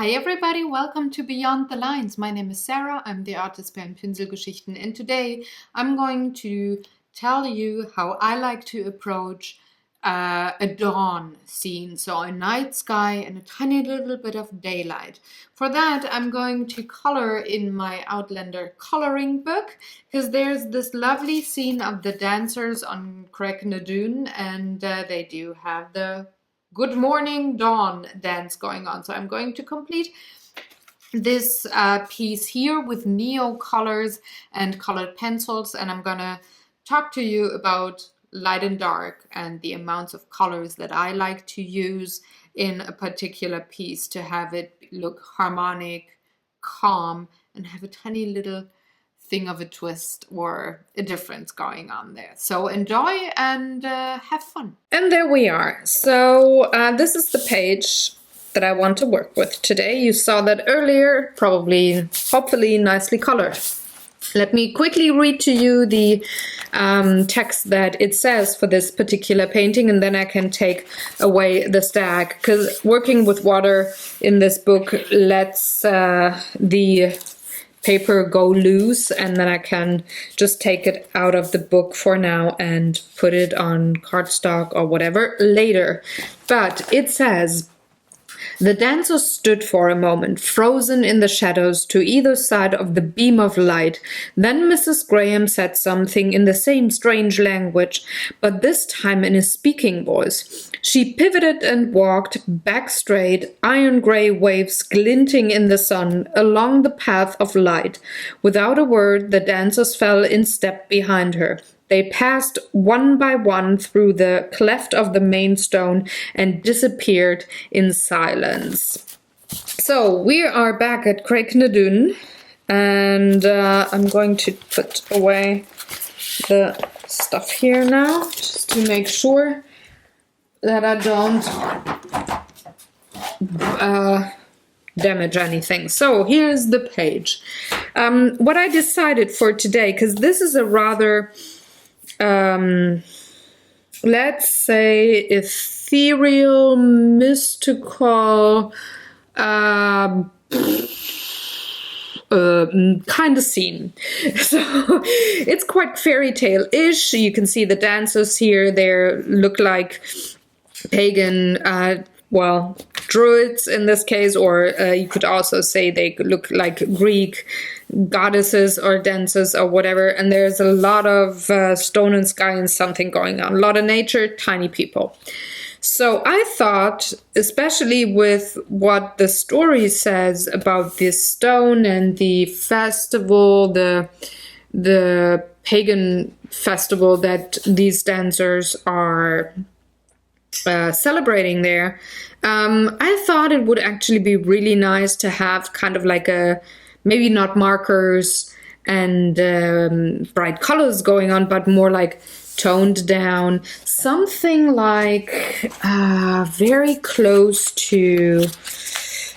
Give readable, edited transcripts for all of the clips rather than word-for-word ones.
Hi everybody, welcome to Beyond the Lines. My name is Sarah, I'm the artist behind Pinselgeschichten, and today I'm going to tell you how I like to approach a dawn scene, so a night sky and a tiny little bit of daylight. For that I'm going to color in my Outlander coloring book, because there's this lovely scene of the dancers on Craig na Dun, and they do have the Good Morning Dawn dance going on. So I'm going to complete this piece here with neo colors and colored pencils, and I'm gonna talk to you about light and dark and the amounts of colors that I like to use in a particular piece to have it look harmonic, calm, and have a tiny little thing of a twist or a difference going on there. So enjoy and have fun. And there we are. So this is the page that I want to work with today. You saw that earlier, probably, hopefully nicely colored. Let me quickly read to you the text that it says for this particular painting, and then I can take away the stack, because working with water in this book lets the paper go loose, and then I can just take it out of the book for now and put it on cardstock or whatever later. But it says, "The dancers stood for a moment, frozen in the shadows to either side of the beam of light. Then Mrs. Graham said something in the same strange language, but this time in a speaking voice. She pivoted and walked back straight, iron gray waves glinting in the sun, along the path of light. Without a word, the dancers fell in step behind her. They passed one by one through the cleft of the main stone and disappeared in silence." So we are back at Craig na Dun, and I'm going to put away the stuff here now, just to make sure that I don't damage anything. So here's the page. What I decided for today, because this is a rather let's say ethereal, mystical, kind of scene. So it's quite fairy tale-ish. You can see the dancers here. They look like pagan, well, druids in this case, or you could also say they look like Greek goddesses or dancers or whatever. And there's a lot of stone and sky and something going on. A lot of nature, tiny people. So I thought, especially with what the story says about this stone and the festival, the pagan festival that these dancers are celebrating there, I thought it would actually be really nice to have kind of like a, maybe not markers and bright colors going on, but more like toned down, something like very close to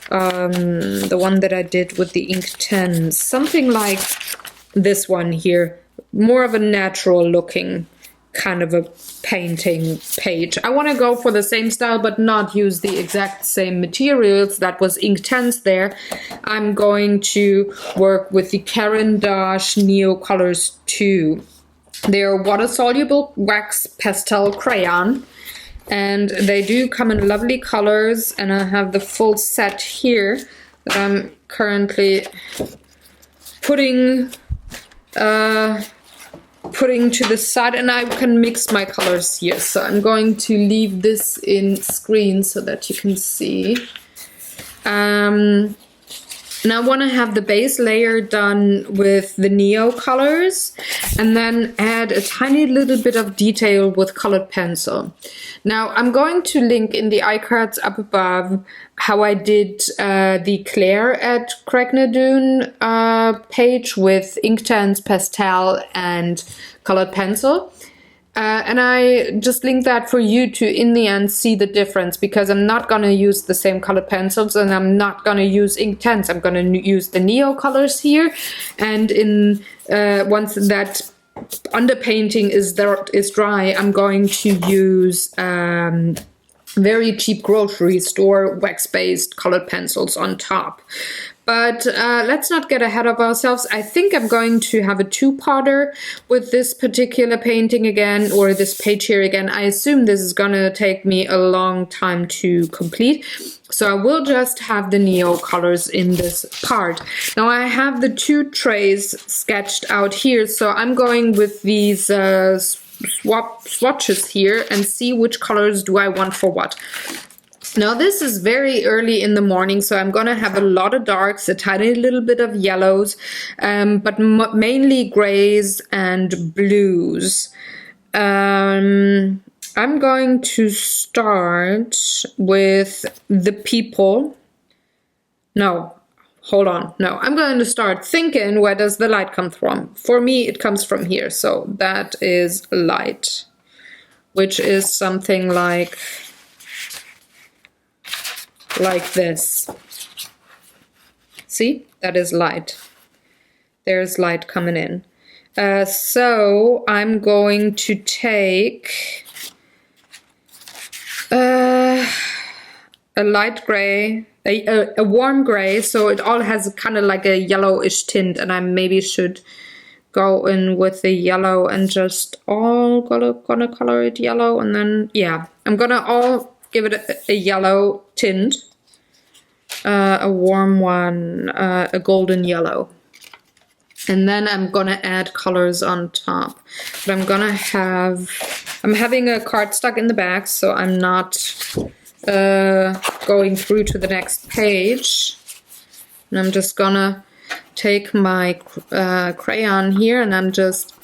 the one that I did with the Inktense, something like this one here, more of a natural looking kind of a painting page. I want to go for the same style but not use the exact same materials. That was Inktense there. I'm going to work with the Caran d'Ache Neo Colors 2. They're water-soluble wax pastel crayon, and they do come in lovely colors, and I have the full set here that I'm currently putting to the side, and I can mix my colors here. So I'm going to leave this in screen so that you can see. And I want to have the base layer done with the neo colors, and then add a tiny little bit of detail with colored pencil. Now I'm going to link in the iCards up above how I did the Claire at Craig na Dun page with Inktense, pastel, and colored pencil. And I just linked that for you to, in the end, see the difference, because I'm not going to use the same colored pencils, and I'm not going to use Inktense. I'm going to use the neo colors here, and in once that underpainting is dry, I'm going to use very cheap grocery store wax-based colored pencils on top. But let's not get ahead of ourselves. I think I'm going to have a two-parter with this particular painting again, or this page here again. I assume this is gonna take me a long time to complete. So I will just have the Neo colors in this part. Now I have the two trays sketched out here, so I'm going with these swatches here and see which colors do I want for what. Now this is very early in the morning, so I'm gonna have a lot of darks, a tiny little bit of yellows, but mainly grays and blues. I'm going to start with the people. No, hold on. No, I'm going to start thinking, where does the light come from? For me, it comes from here. So that is light, which is something like this. See, that is light. There's light coming in. So I'm going to take a light gray, a warm gray, so it all has kind of like a yellowish tint, and I maybe should go in with the yellow and just all gonna color it yellow, and then yeah, I'm gonna all give it a yellow tint, a warm one, a golden yellow. And then I'm gonna add colors on top. But I'm having a card stuck in the back, so I'm not going through to the next page. And I'm just gonna take my crayon here, and I'm just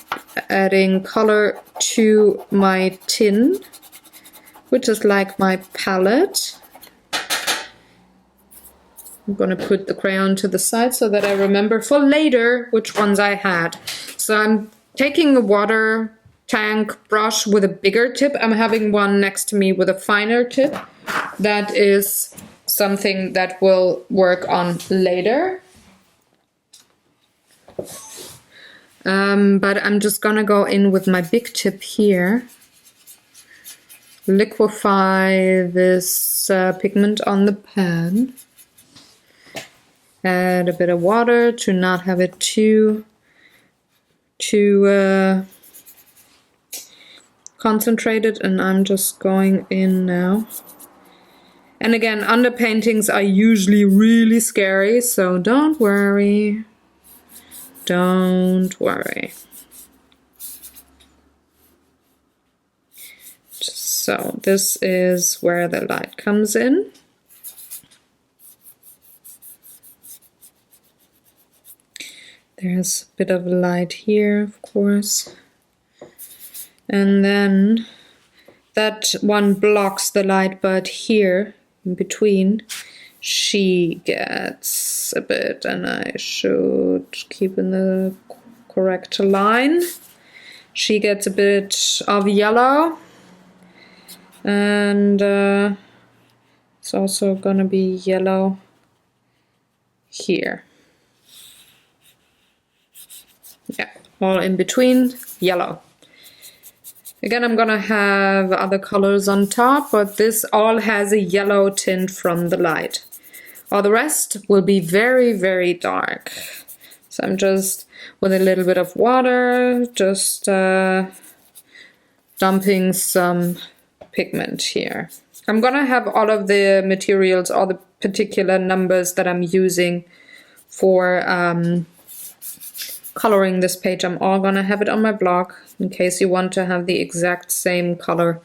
adding color to my tin, which is like my palette. I'm gonna put the crayon to the side so that I remember for later which ones I had. So I'm taking a water tank brush with a bigger tip. I'm having one next to me with a finer tip. That is something that will work on later. But I'm just gonna go in with my big tip here. Liquefy this pigment on the pan. Add a bit of water to not have it too concentrated, and I'm just going in now. And again, underpaintings are usually really scary, so don't worry. Don't worry. So this is where the light comes in. There's a bit of light here, of course. And then that one blocks the light, but here in between she gets a bit, and I should keep in the correct line. She gets a bit of yellow, and it's also gonna be yellow here. Yeah, all in between, yellow. Again, I'm gonna have other colors on top, but this all has a yellow tint from the light. All the rest will be very, very dark. So I'm just, with a little bit of water, just dumping some pigment here. I'm gonna have all of the materials, all the particular numbers that I'm using for coloring this page. I'm all gonna have it on my blog in case you want to have the exact same color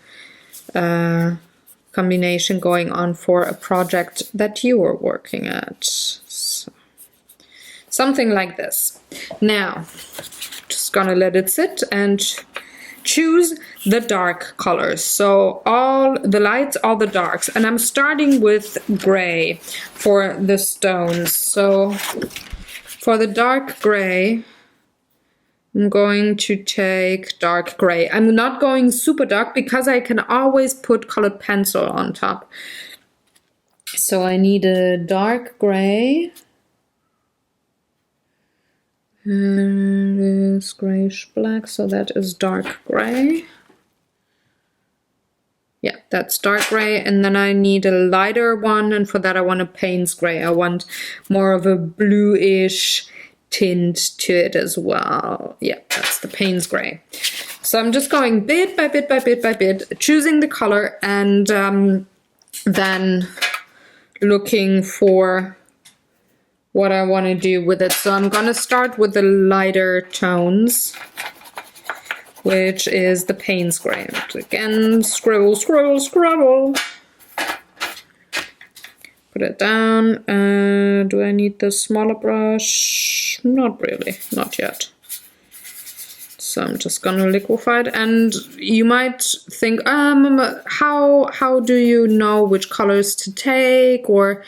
combination going on for a project that you are working at. So, something like this. Now, just gonna let it sit and choose the dark colors. So all the lights, all the darks, and I'm starting with gray for the stones. So for the dark gray, I'm going to take dark gray. I'm not going super dark because I can always put colored pencil on top. So I need a dark gray. And it is grayish black, so that is dark gray. Yeah, that's dark gray, and then I need a lighter one, and for that I want a Payne's gray. I want more of a bluish tint to it as well. Yeah, that's the Payne's gray. So I'm just going bit by bit by bit by bit, choosing the color, and then looking for what I want to do with it. So I'm gonna start with the lighter tones, which is the Payne's gray. Again, scribble, scribble, scribble. Put it down. Do I need the smaller brush? Not really, not yet. So I'm just gonna liquefy it. And you might think, how do you know which colors to take, or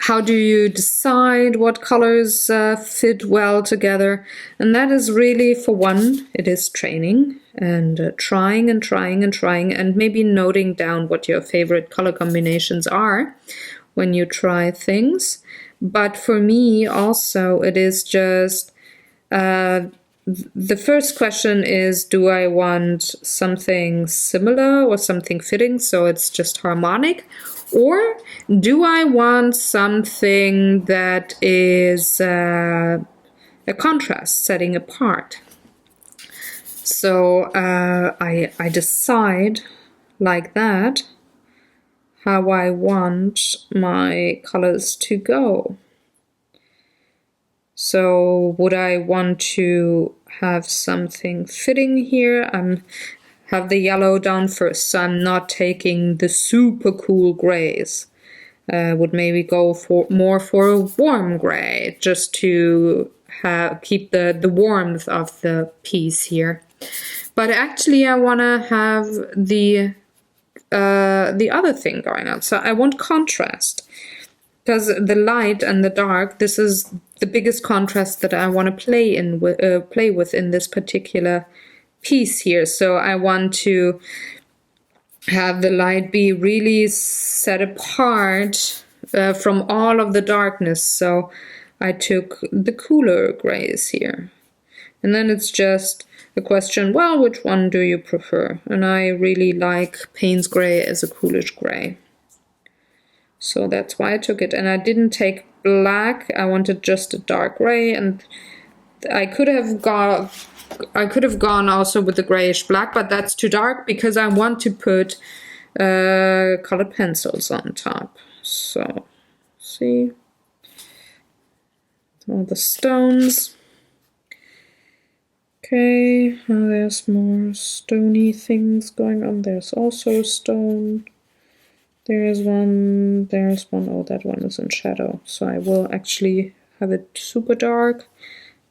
how do you decide what colors fit well together? And that is really, for one, it is training and trying and trying and trying, and maybe noting down what your favorite color combinations are when you try things. But for me also, it is just the first question is, do I want something similar or something fitting so it's just harmonic? Or do I want something that is a contrast, setting apart? So I decide like that how I want my colors to go. So would I want to have something fitting here? Have the yellow down first, so I'm not taking the super cool grays. Would maybe go more for a warm gray, just to keep the warmth of the piece here. But actually I want to have the other thing going on. So I want contrast, because the light and the dark, this is the biggest contrast that I want to play with in this particular piece here. So I want to have the light be really set apart from all of the darkness. So I took the cooler grays here. And then it's just a question, well, which one do you prefer? And I really like Payne's gray as a coolish gray. So that's why I took it. And I didn't take black. I wanted just a dark gray, and I could have gone also with the grayish black, but that's too dark because I want to put colored pencils on top. So, see, all the stones. Okay, there's more stony things going on. There's also a stone. There's one. Oh, that one is in shadow. So I will actually have it super dark.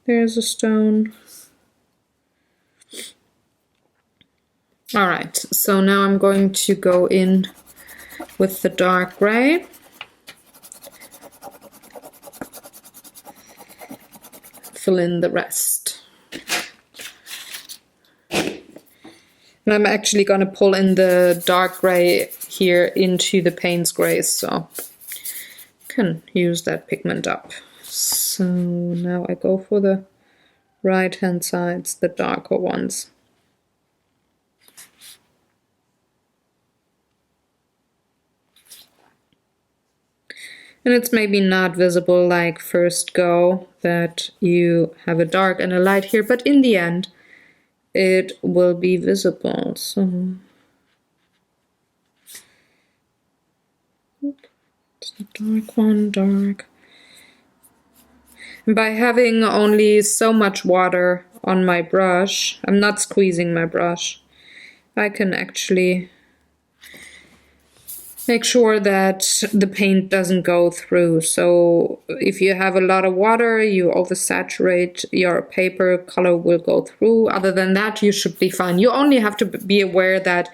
There's a stone. All right, so now I'm going to go in with the dark gray. Fill in the rest. And I'm actually going to pull in the dark gray here into the Payne's gray, so can use that pigment up. So now I go for the right hand sides, the darker ones. And it's maybe not visible like first go that you have a dark and a light here, but in the end it will be visible. So it's the dark one, dark. And by having only so much water on my brush, I'm not squeezing my brush, I can actually make sure that the paint doesn't go through. So if you have a lot of water, you oversaturate your paper, color will go through. Other than that, you should be fine. You only have to be aware that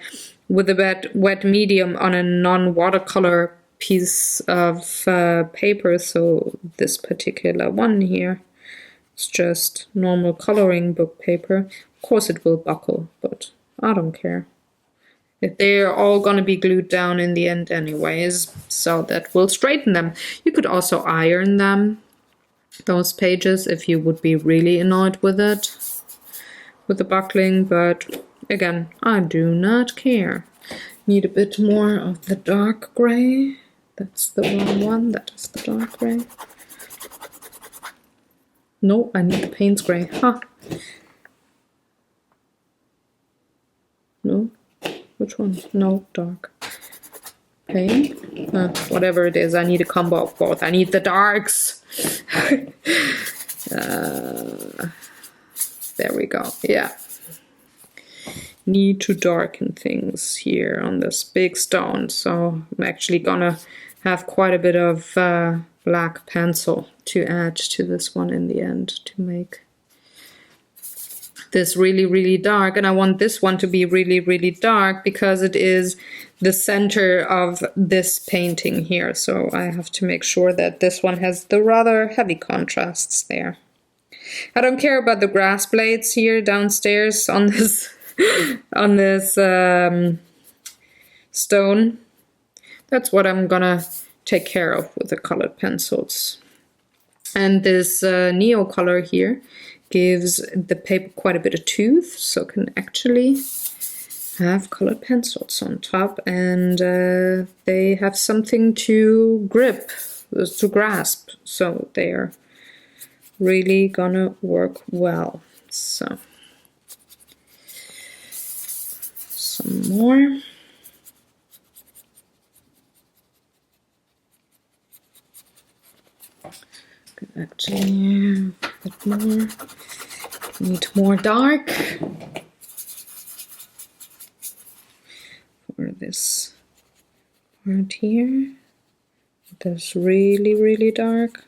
with a wet medium on a non-watercolor piece of paper, so this particular one here, it's just normal coloring book paper. Of course it will buckle, but I don't care. They're all going to be glued down in the end anyways, so that will straighten them. You could also iron them, those pages, if you would be really annoyed with it, with the buckling, but Again, I do not care. Need a bit more of the dark gray. That's the wrong one. That is the dark gray. No, I need the Payne's gray. Huh. No? Which one? No, dark. Payne? Whatever it is, I need a combo of both. I need the darks. There we go. Yeah. Need to darken things here on this big stone. So I'm actually gonna have quite a bit of black pencil to add to this one in the end to make this really, really dark. And I want this one to be really, really dark because it is the center of this painting here. So I have to make sure that this one has the rather heavy contrasts there. I don't care about the grass blades here downstairs on this on this stone. That's what I'm gonna take care of with the colored pencils. And this neo color here gives the paper quite a bit of tooth, so can actually have colored pencils on top, and they have something to grip, to grasp, so they're really gonna work well. So some more. Actually, a bit more. Need more dark for this part here. That's really, really dark.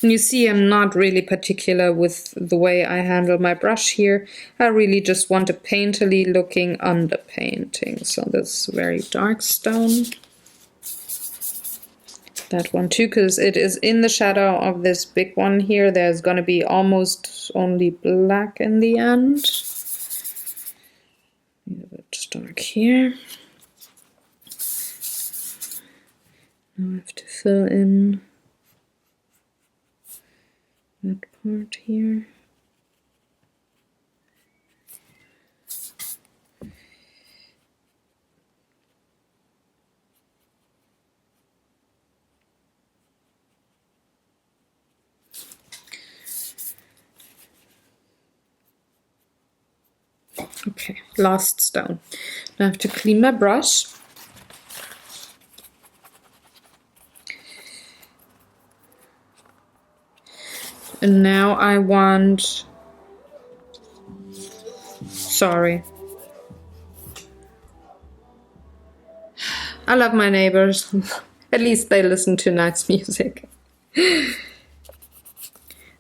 And you see I'm not really particular with the way I handle my brush here. I really just want a painterly looking underpainting. So this very dark stone. That one too, because it is in the shadow of this big one here. There's going to be almost only black in the end. A bit dark here. Now I have to fill in that part here. Okay, last stone. Now I have to clean my brush. And now I want, sorry. I love my neighbors. At least they listen to nice music.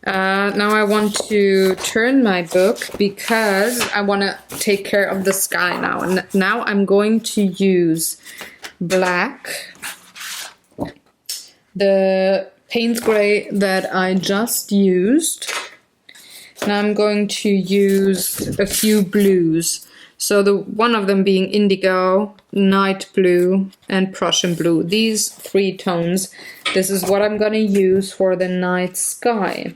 Now I want to turn my book because I want to take care of the sky now. And now I'm going to use black, the Payne's gray that I just used. And I'm going to use a few blues. So the one of them being indigo, night blue, and Prussian blue. These three tones. This is what I'm going to use for the night sky.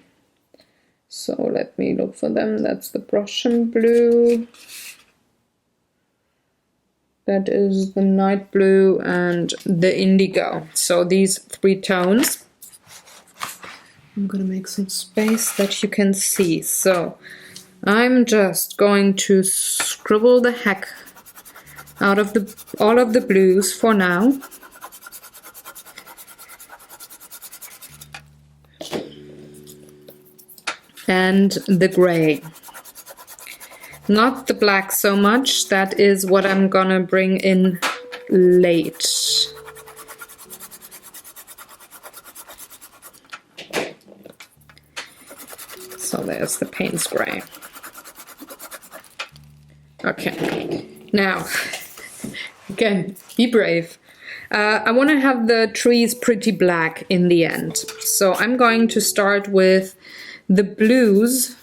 So let me look for them. That's the Prussian blue. That is the night blue and the indigo. So these three tones. I'm gonna make some space that you can see. So I'm just going to scribble the heck out of all of the blues for now. And the gray. Not the black so much, that is what I'm gonna bring in late. So there's the Payne's gray. Okay, now, again, be brave. I want to have the trees pretty black in the end. So I'm going to start with the blues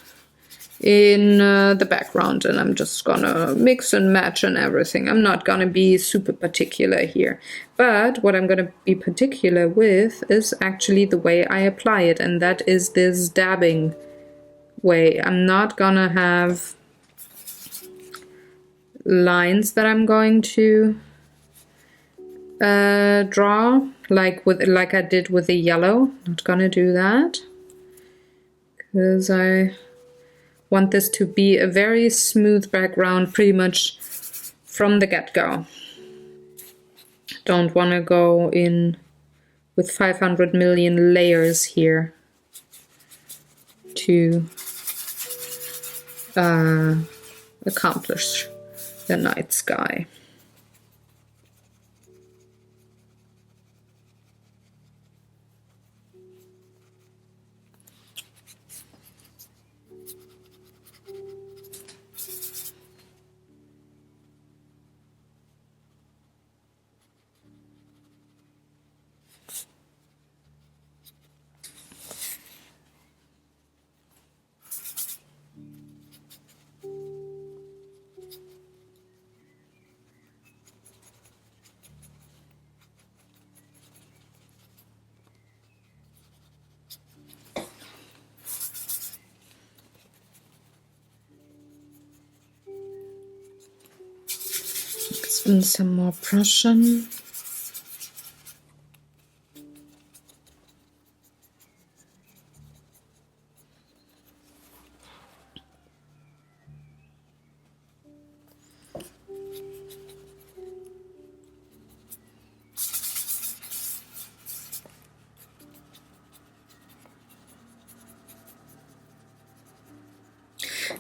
in the background, and I'm just gonna mix and match and everything. I'm not gonna be super particular here, but what I'm gonna be particular with is actually the way I apply it, and that is this dabbing way. I'm not gonna have lines that I'm going to draw like I did with the yellow. Not gonna do that because I want this to be a very smooth background pretty much from the get-go. Don't want to go in with 500 million layers here to accomplish the night sky. And some more Prussian.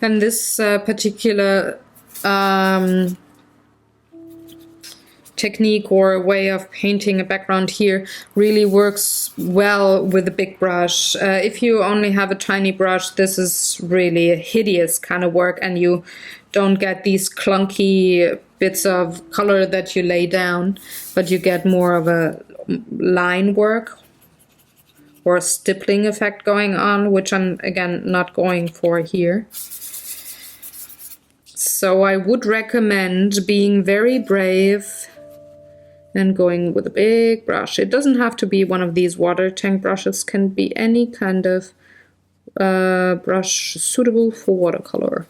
And this particular technique or way of painting a background here really works well with a big brush. If you only have a tiny brush, this is really a hideous kind of work, and you don't get these clunky bits of color that you lay down, but you get more of a line work or a stippling effect going on, which I'm again not going for here. So I would recommend being very brave and going with a big brush. It doesn't have to be one of these water tank brushes, can be any kind of brush suitable for watercolor.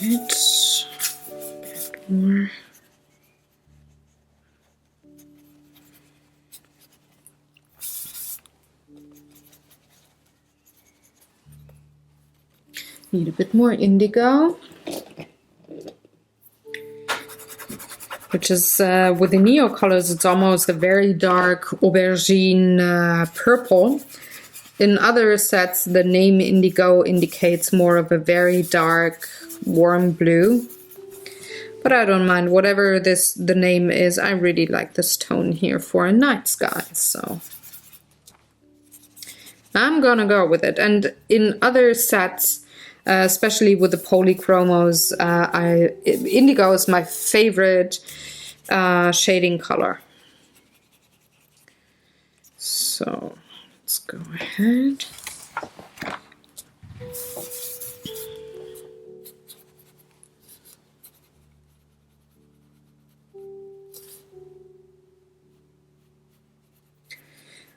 Right. More. Need a bit more indigo, which is with the neo colors, it's almost a very dark aubergine purple. In other sets, the name indigo indicates more of a very dark, warm blue. But I don't mind, whatever the name is, I really like this tone here for a night sky, so I'm gonna go with it. And in other sets, especially with the polychromos, indigo is my favorite shading color. So let's go ahead.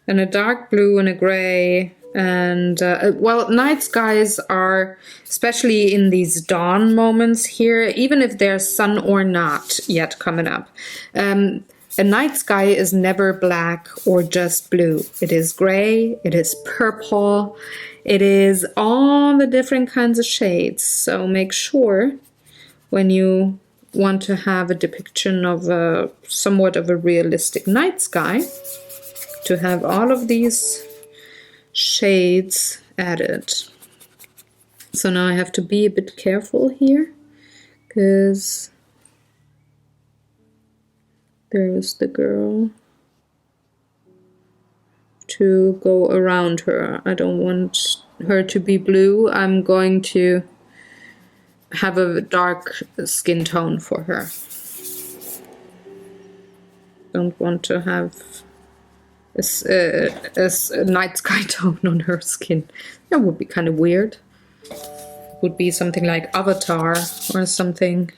And a dark blue and a gray, and well, night skies are, especially in these dawn moments here, even if there's sun or not yet coming up, a night sky is never black or just blue. It is gray, it is purple, it is all the different kinds of shades. So make sure when you want to have a depiction of a somewhat of a realistic night sky, to have all of these shades added. So now I have to be a bit careful here, because There is the girl. To go around her. I don't want her to be blue. I'm going to have a dark skin tone for her. Don't want to have a night sky tone on her skin. That would be kind of weird. Would be something like Avatar or something.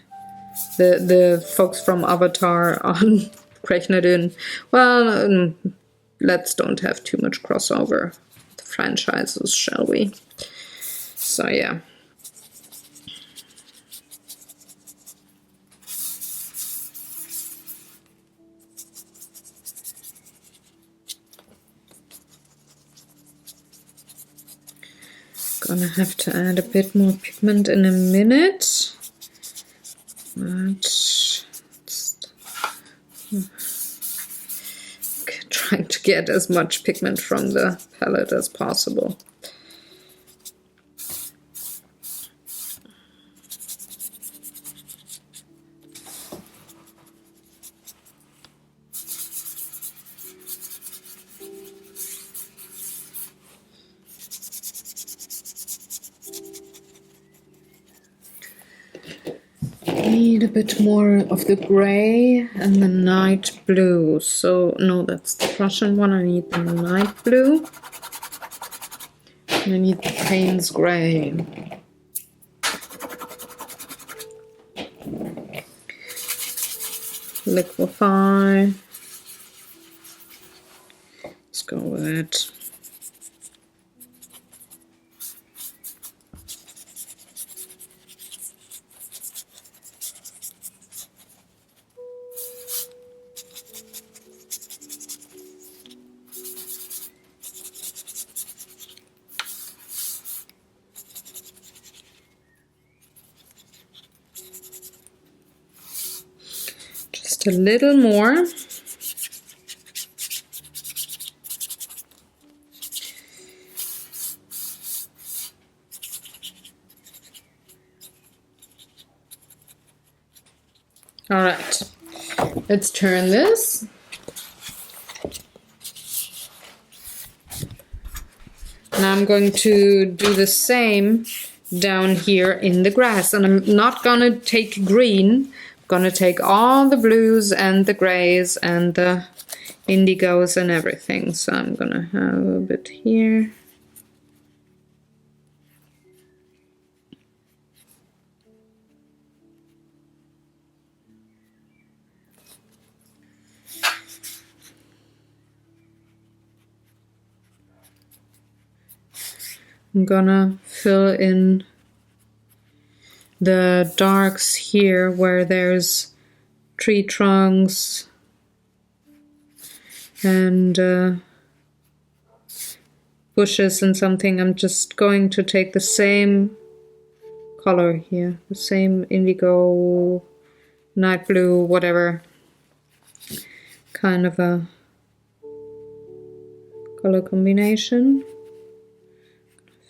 The folks from Avatar on Krechnadun. Well, let's don't have too much crossover with the franchises, shall we? So yeah. Gonna have to add a bit more pigment in a minute. But trying to get as much pigment from the palette as possible. Need a bit more of the gray and the night blue. So no, that's the Prussian one. I need the night blue. And I need the Payne's gray. Liquify. Let's go with it. A little more. All right, let's turn this. And I'm going to do the same down here in the grass. And I'm not gonna take green. Gonna take all the blues and the grays and the indigos and everything. So I'm gonna have a bit here. I'm gonna fill in the darks here where there's tree trunks and bushes and something. I'm just going to take the same color here, the same indigo, night blue, whatever kind of a color combination.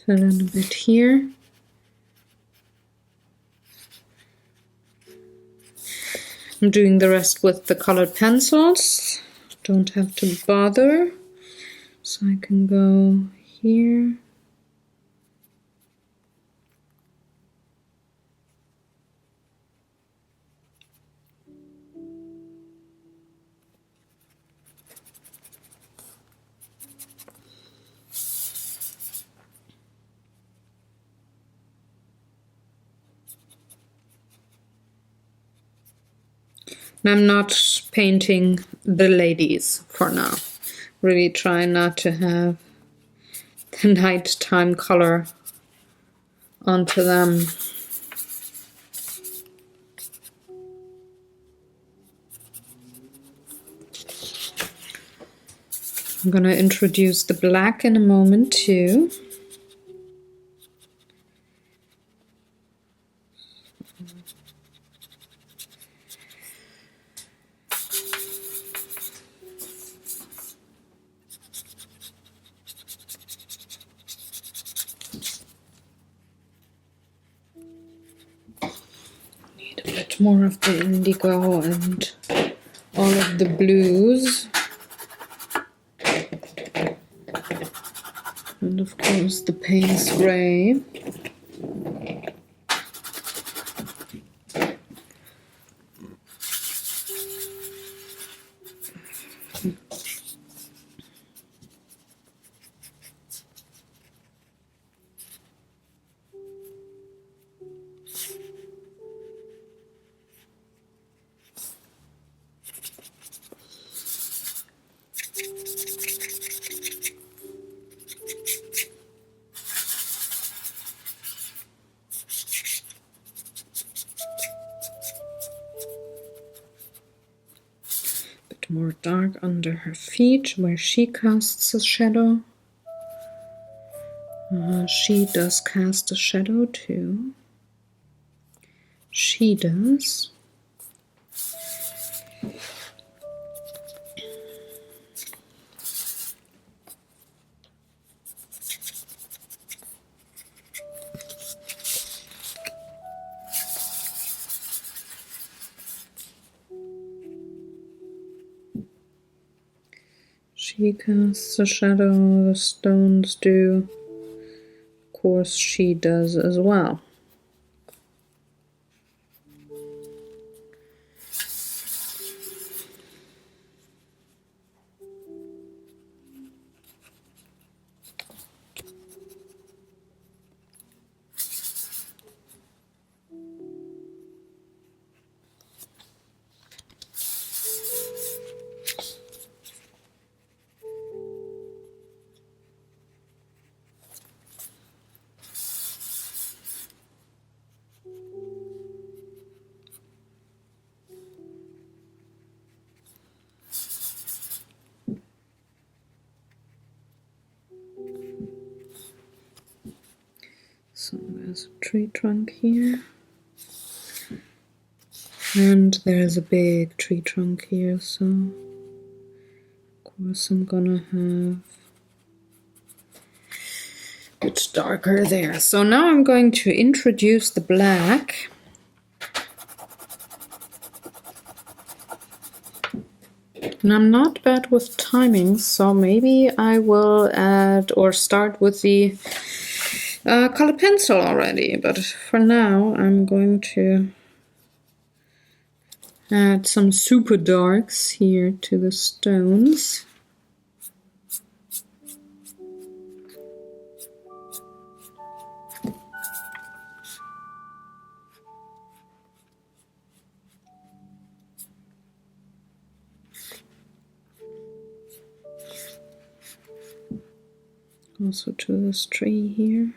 Fill in a bit here. I'm doing the rest with the colored pencils. Don't have to bother. So I can go here. I'm not painting the ladies for now. Really try not to have the nighttime color onto them. I'm going to introduce the black in a moment too. More of the indigo and all of the blues. And of course the Payne's Gray. More dark under her feet where she casts a shadow. She does cast a shadow too. She does. She casts a shadow, the stones do. Of course, she does as well. So there's a tree trunk here. And there's a big tree trunk here, so of course I'm gonna have a bit darker there. So now I'm going to introduce the black. And I'm not bad with timing, so maybe I will add or start with the colored pencil already. But for now, I'm going to add some super darks here to the stones. Also to this tree here.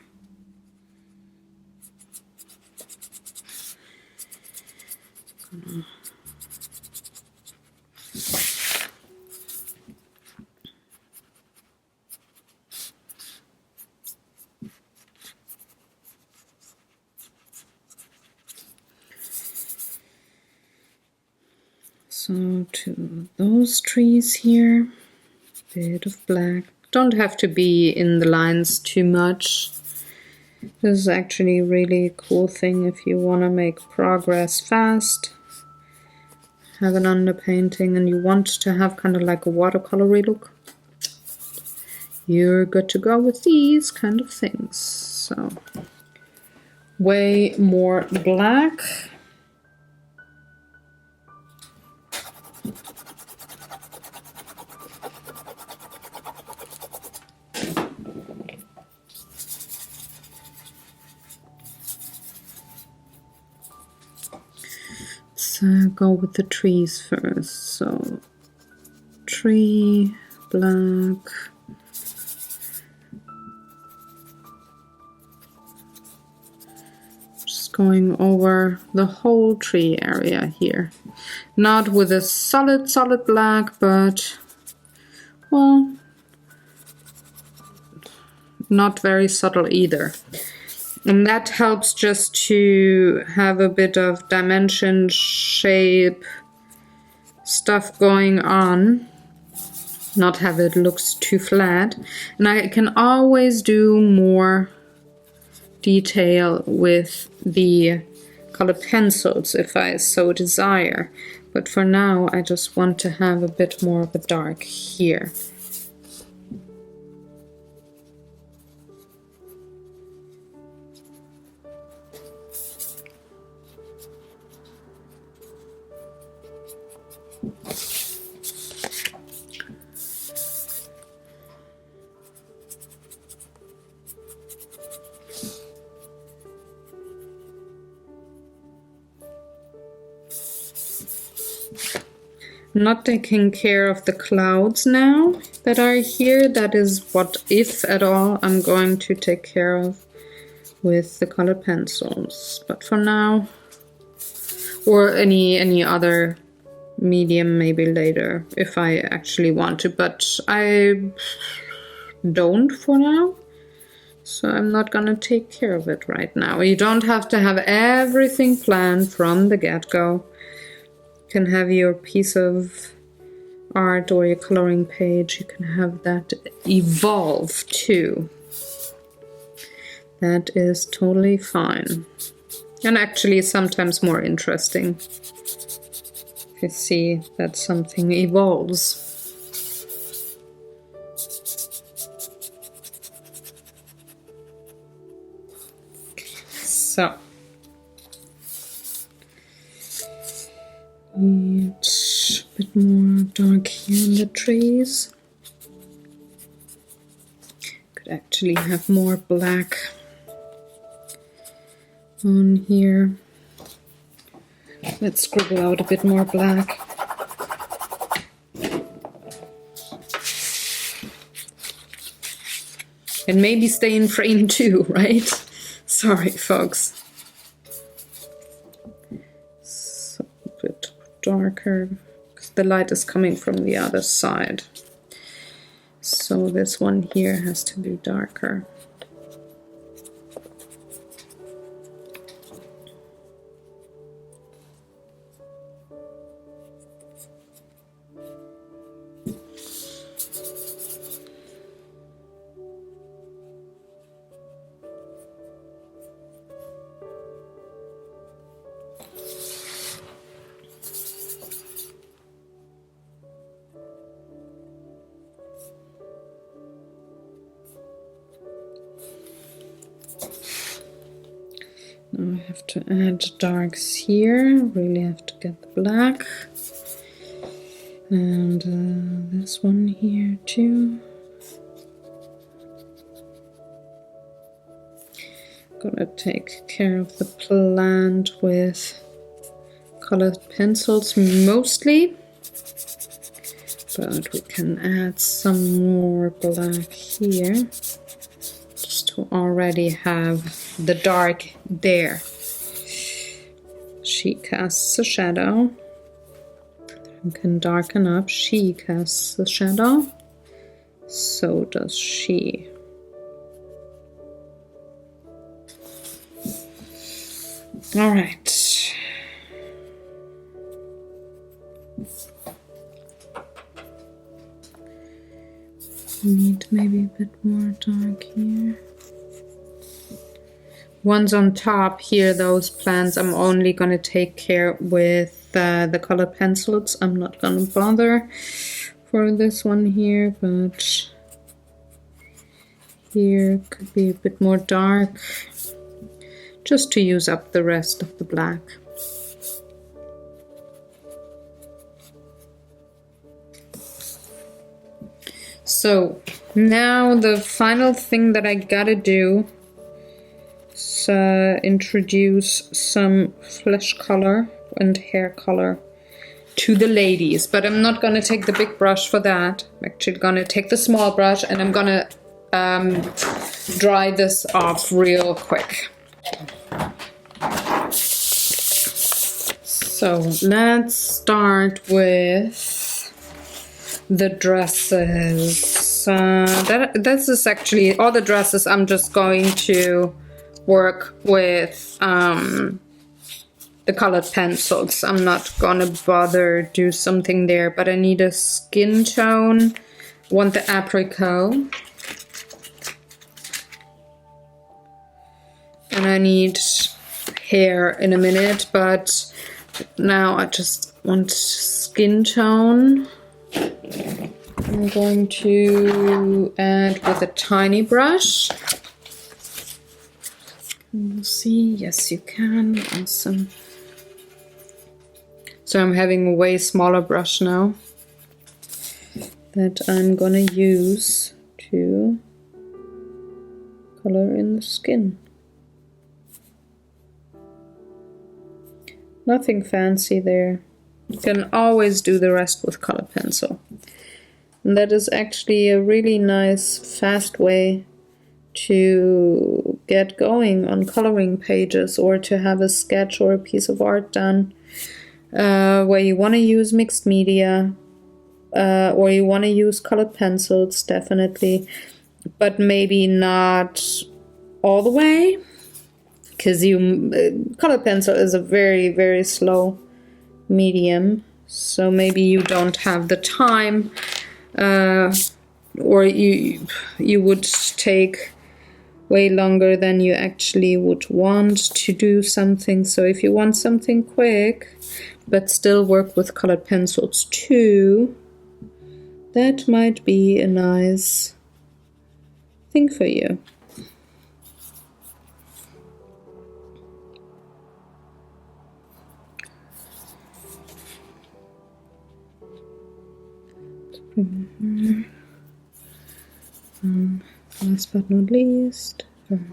So to those trees here, bit of black. Don't have to be in the lines too much. This is actually a really cool thing if you want to make progress fast. Have an underpainting and you want to have kind of like a watercolory look. You're good to go with these kind of things. So way more black. Go with the trees first. So tree, black. Just going over the whole tree area here. Not with a solid black, but well, not very subtle either. And that helps just to have a bit of dimension, shape, stuff going on. Not have it looks too flat. And I can always do more detail with the colored pencils if I so desire. But for now, I just want to have a bit more of a dark here. I'm not taking care of the clouds now that are here. That is what, if at all, I'm going to take care of with the colored pencils. But for now, or any other medium maybe later if I actually want to, but I don't for now. So I'm not gonna take care of it right now. You don't have to have everything planned from the get-go. You can have your piece of art or your coloring page, you can have that evolve too. That is totally fine. And actually sometimes more interesting. If you see that something evolves. So. It's a bit more dark here in the trees. Could actually have more black on here. Let's scribble out a bit more black. And maybe stay in frame too, right? Sorry, folks. So a bit darker, because the light is coming from the other side. So this one here has to be darker. Now I have to add darks here, really have to get the black. And this one here too. Gonna take care of the plant with colored pencils mostly. But we can add some more black here. Just to already have the dark there. She casts a shadow. I can darken up. She casts the shadow. So does she. All right. Need maybe a bit more dark here. Ones on top here, those plants, I'm only going to take care with the colored pencils. I'm not going to bother for this one here, but here could be a bit more dark, just to use up the rest of the black. So now the final thing that I gotta do is introduce some flesh color and hair color to the ladies, but I'm not gonna take the big brush for that. I'm actually gonna take the small brush and I'm gonna dry this off real quick. So let's start with the dresses. This is actually all the dresses. I'm just going to work with the colored pencils. I'm not gonna bother do something there, but I need a skin tone. I want the apricot. And I need hair in a minute, but Now I just want skin tone. I'm going to add with a tiny brush. You'll see, yes you can, awesome. So I'm having a way smaller brush now that I'm gonna use to color in the skin. Nothing fancy there. You can always do the rest with colored pencil. And that is actually a really nice, fast way to get going on coloring pages, or to have a sketch or a piece of art done where you want to use mixed media, or you want to use colored pencils, definitely, but maybe not all the way, because colored pencil is a very, very slow medium, so maybe you don't have the time, or you would take way longer than you actually would want to do something. So if you want something quick but still work with colored pencils too, that might be a nice thing for you. Last but not least, okay.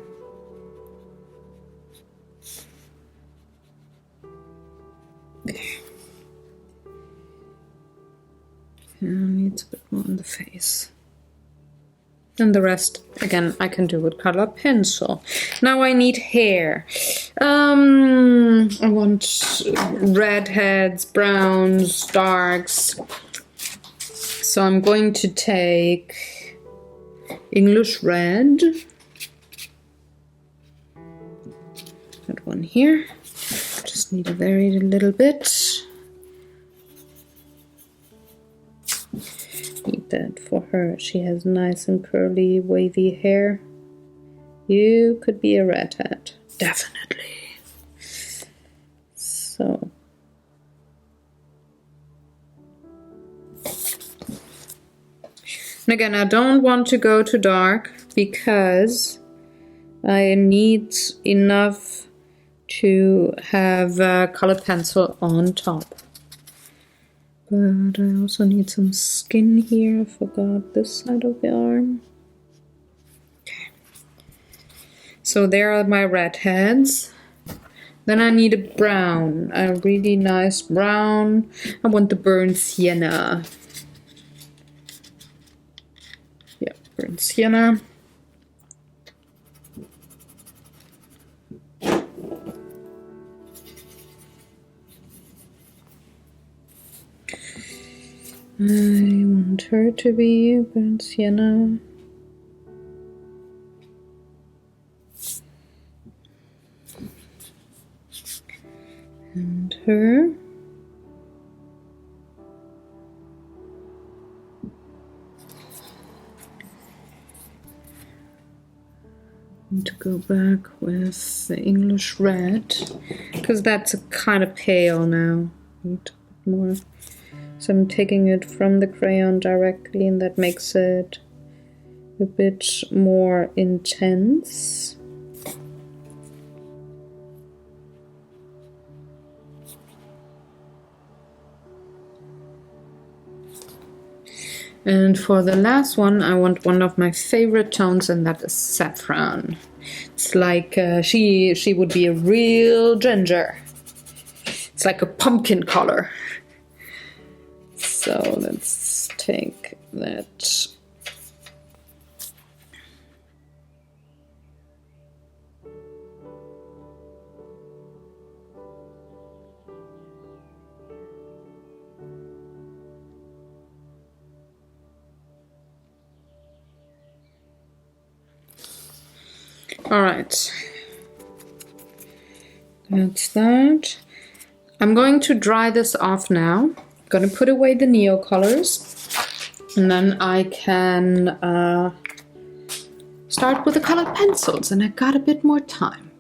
Needs a bit more on the face. And the rest, again, I can do with color pencil. Now I need hair. I want redheads, browns, darks. So I'm going to take English red. That one here. Just need a very little bit. Need that for her. She has nice and curly, wavy hair. You could be a redhead, definitely. So. And again, I don't want to go too dark because I need enough to have colored pencil on top. But I also need some skin here. I forgot this side of the arm. Okay. So there are my redheads. Then I need a brown, a really nice brown. I want the burnt sienna. Yeah, burnt sienna. I want her to be burnt sienna. And her. Need to go back with the English red, because that's a kind of pale now. Need a bit more. So I'm taking it from the crayon directly, and that makes it a bit more intense. And for the last one, I want one of my favorite tones, and that is saffron. It's like she would be a real ginger. It's like a pumpkin color. So let's take that. All right. That's that. I'm going to dry this off now. Gonna put away the neo colors, and then I can start with the colored pencils, and I got a bit more time.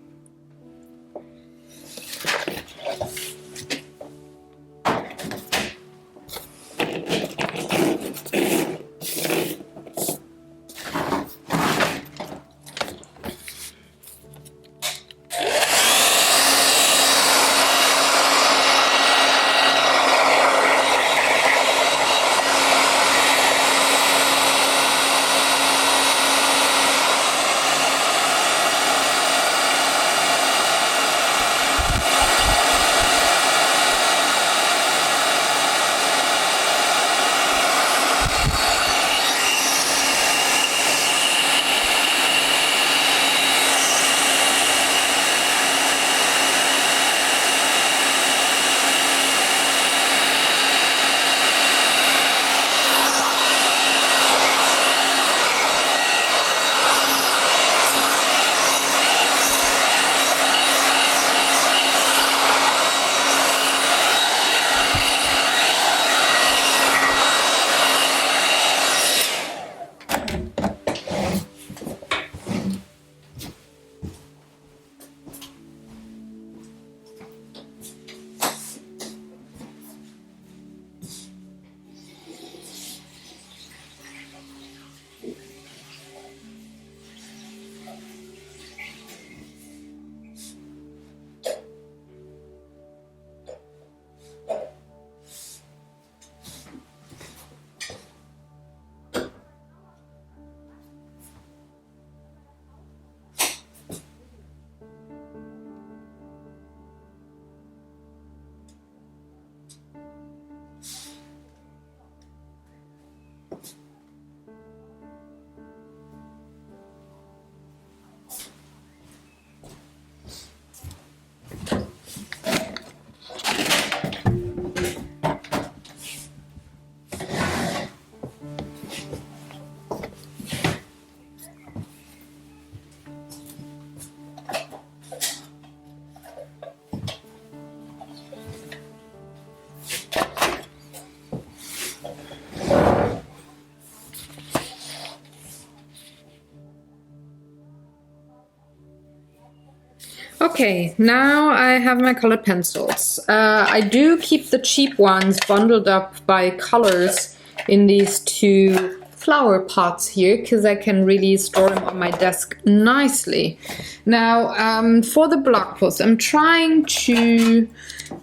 Okay, now I have my colored pencils. I do keep the cheap ones bundled up by colors in these two flower pots here because I can really store them on my desk nicely. Now, for the blog post, I'm trying to,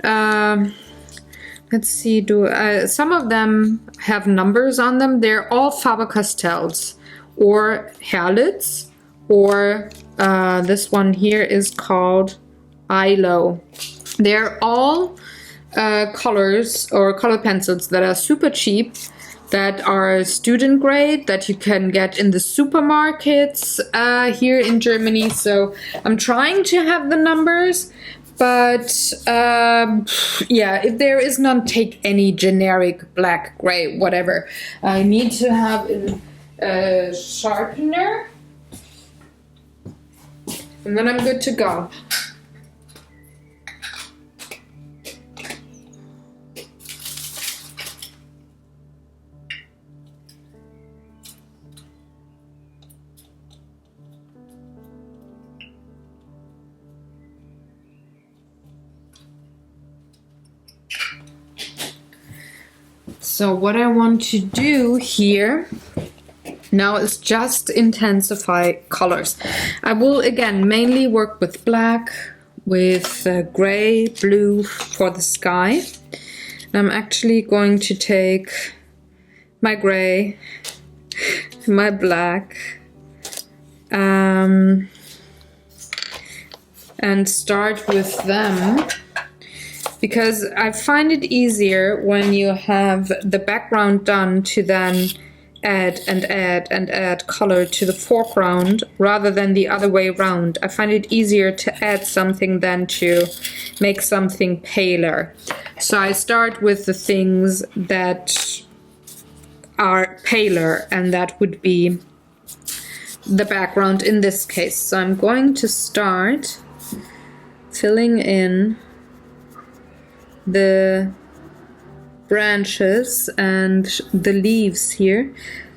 let's see, some of them have numbers on them. They're all Faber-Castells or Herlitz, or this one here is called ILO. They're all colors or color pencils that are super cheap, that are student grade, that you can get in the supermarkets here in Germany. So I'm trying to have the numbers, but yeah, if there is none, take any generic black, gray, whatever. I need to have a sharpener, and then I'm good to go. So what I want to do here now is just intensify colors. I will again mainly work with black, with gray, blue for the sky. I'm actually going to take my gray, my black, and start with them, because I find it easier when you have the background done to then add and add and add color to the foreground rather than the other way around. I find it easier to add something than to make something paler. So I start with the things that are paler, and that would be the background in this case. So I'm going to start filling in the branches and the leaves here.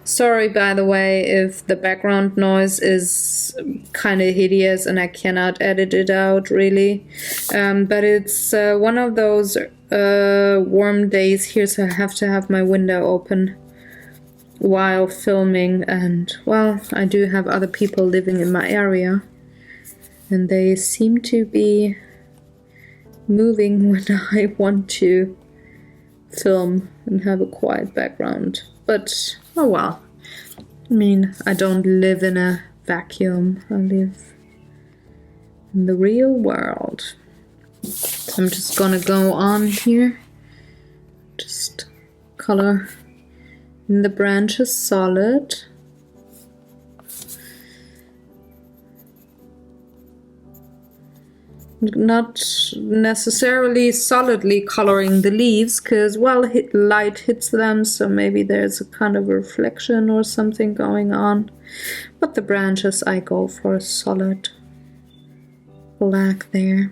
Sorry, by the way, if the background noise is kind of hideous and I cannot edit it out really, but it's one of those warm days here, so I have to have my window open while filming, and well, I do have other people living in my area and they seem to be moving when I want to film and have a quiet background. But oh well, I mean, I don't live in a vacuum, I live in the real world. So I'm just gonna go on here, just color in the branches solid. Not necessarily solidly coloring the leaves, because well, light hits them, so maybe there's a kind of reflection or something going on. But the branches, I go for a solid black there.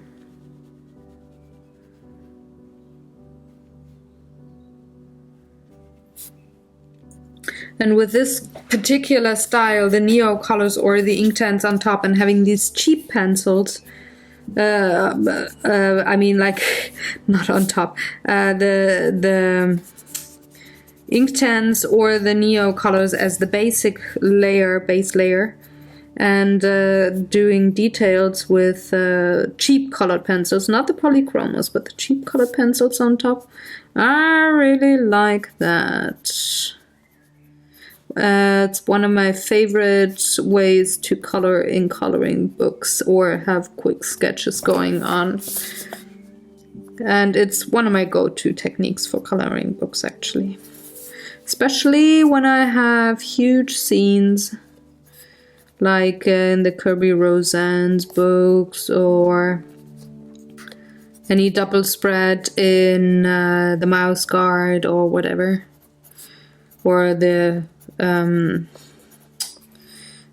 And with this particular style, the neo colors or the Inktense on top, and having these cheap pencils, I mean, like, not on top, the Inktense or the neo colors as the base layer, and doing details with cheap colored pencils, not the polychromos, but the cheap colored pencils on top. I really like that. It's one of my favorite ways to color in coloring books or have quick sketches going on. And it's one of my go-to techniques for coloring books, actually. Especially when I have huge scenes, like in the Kirby Roseanne's books, or any double spread in the Mouse Guard or whatever. Or the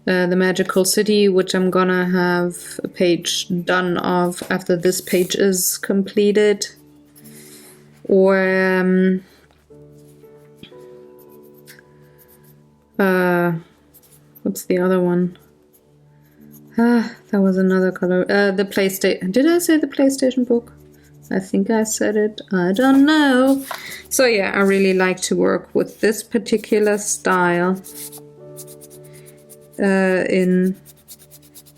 Magical City, which I'm gonna have a page done of after this page is completed. Or what's the other one? That was another color. The PlayStation. Did I say the PlayStation book? I think I said it. I don't know. So yeah, I really like to work with this particular style in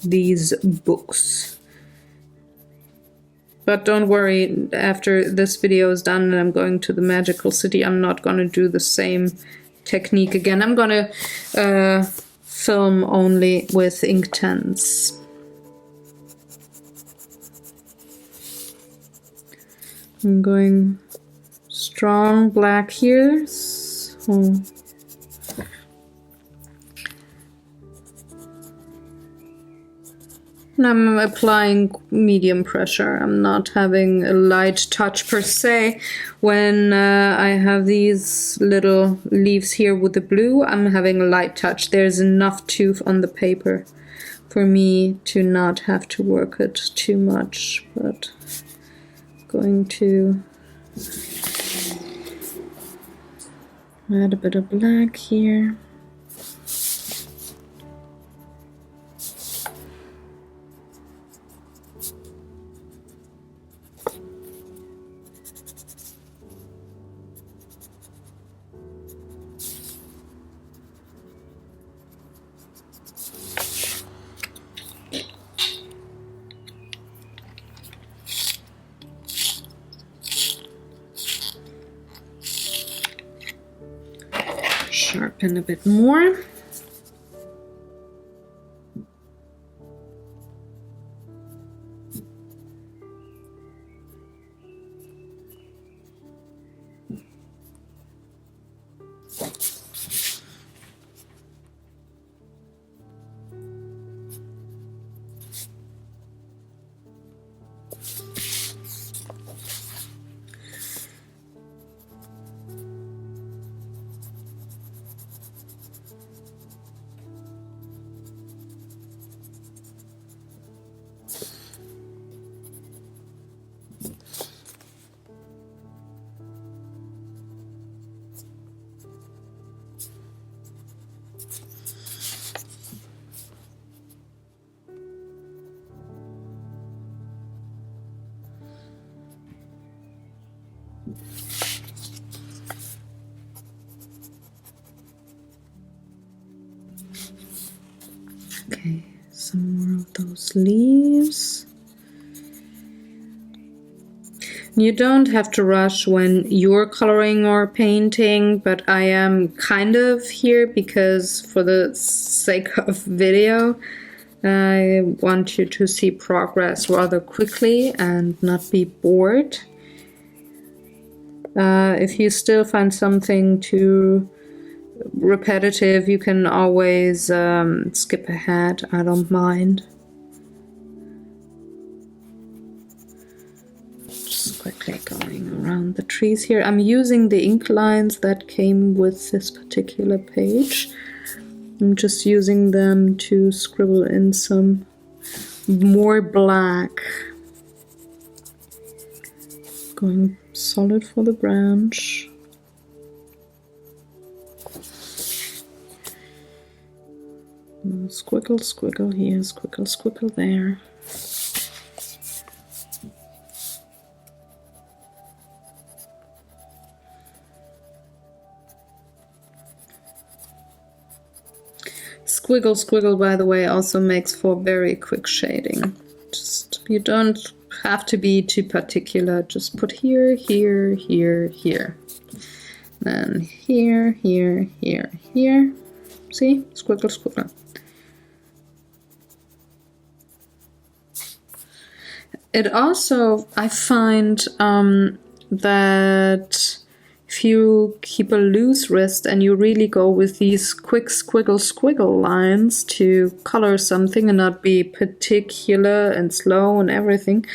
these books. But don't worry, after this video is done and I'm going to the magical city, I'm not going to do the same technique again. I'm going to film only with Inktense. I'm going strong black here. So and I'm applying medium pressure. I'm not having a light touch per se. When I have these little leaves here with the blue, I'm having a light touch. There's enough tooth on the paper for me to not have to work it too much, but going to add a bit of black here. Sharpen a bit more. Okay, some more of those leaves. You don't have to rush when you're coloring or painting, but I am kind of here because for the sake of video, I want you to see progress rather quickly and not be bored. If you still find something too repetitive, you can always skip ahead. I don't mind. Just quickly going around the trees here. I'm using the ink lines that came with this particular page. I'm just using them to scribble in some more black. Going solid for the branch. Squiggle, squiggle here, squiggle, squiggle there. Squiggle, squiggle, by the way, also makes for very quick shading. Just, you don't have to be too particular. Just put here, here, here, here. Then here, here, here, here. See? Squiggle, squiggle. It also, I find that if you keep a loose wrist and you really go with these quick squiggle squiggle lines to color something and not be particular and slow and everything,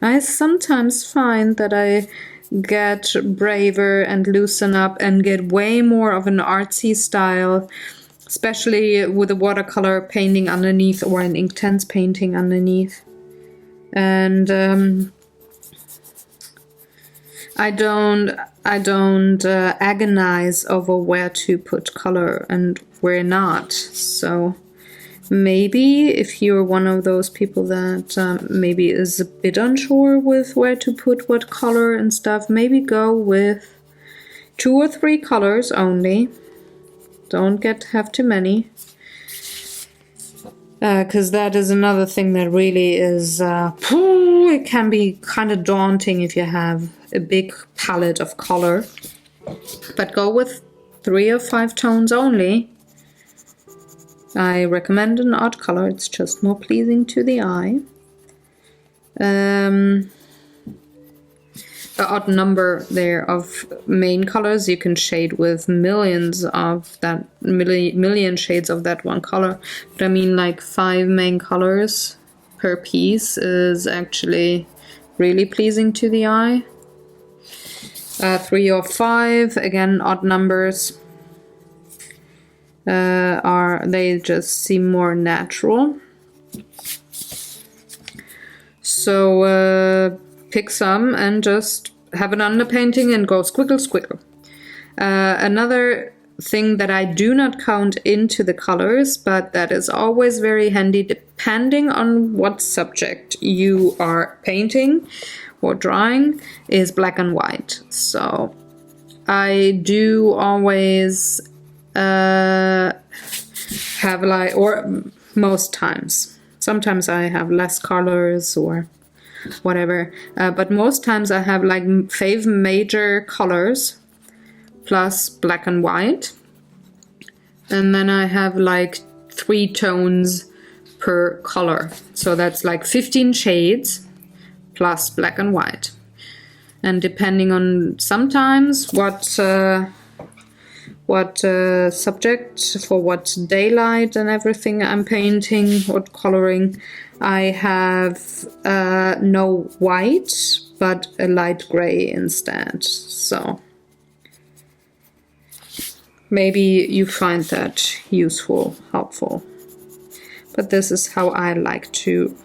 I sometimes find that I get braver and loosen up and get way more of an artsy style, especially with a watercolor painting underneath or an Inktense painting underneath. And I don't agonize over where to put color and where not. So Maybe if you're one of those people that maybe is a bit unsure with where to put what color and stuff, maybe go with 2 or 3 colors only. Don't have too many. Because that is another thing that really is, it can be kind of daunting if you have a big palette of color. But go with 3 or 5 tones only. I recommend an odd color, it's just more pleasing to the eye. An odd number there of main colors. You can shade with millions of that, million shades of that one color. But I mean, like 5 main colors per piece is actually really pleasing to the eye. 3 or 5, again, odd numbers. They just seem more natural. So pick some and just have an underpainting and go squiggle squiggle. Another thing that I do not count into the colors, but that is always very handy depending on what subject you are painting or drawing, is black and white. So I do always have like, or most times, sometimes I have less colors or whatever, but most times I have like 5 major colors plus black and white, and then I have like 3 tones per color, so that's like 15 shades plus black and white. And depending on sometimes what subject, for what daylight and everything I'm painting, what coloring, I have no white, but a light gray instead. So maybe you find that useful, helpful. But this is how I like to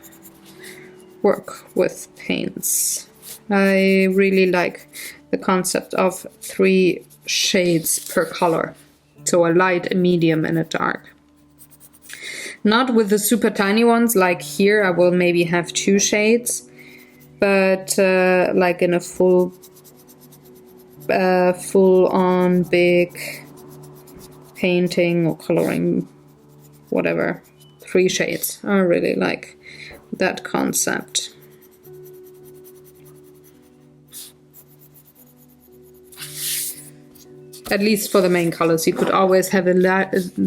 work with paints. I really like the concept of 3 shades per color, so a light, a medium, and a dark. Not with the super tiny ones, like here I will maybe have 2 shades, but like in a full on big painting or coloring, whatever, 3 shades. I really like that concept. At least for the main colors. You could always have a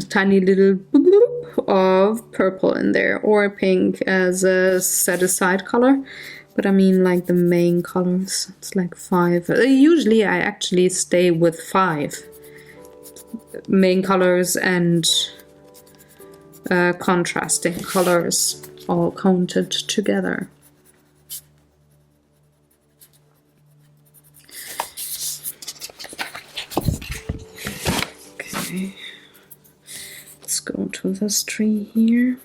tiny little bloop of purple in there, or pink as a set aside color. But I mean, like the main colors, it's like 5. Usually I actually stay with 5 main colors and contrasting colors all counted together. Okay, let's go to this tree here.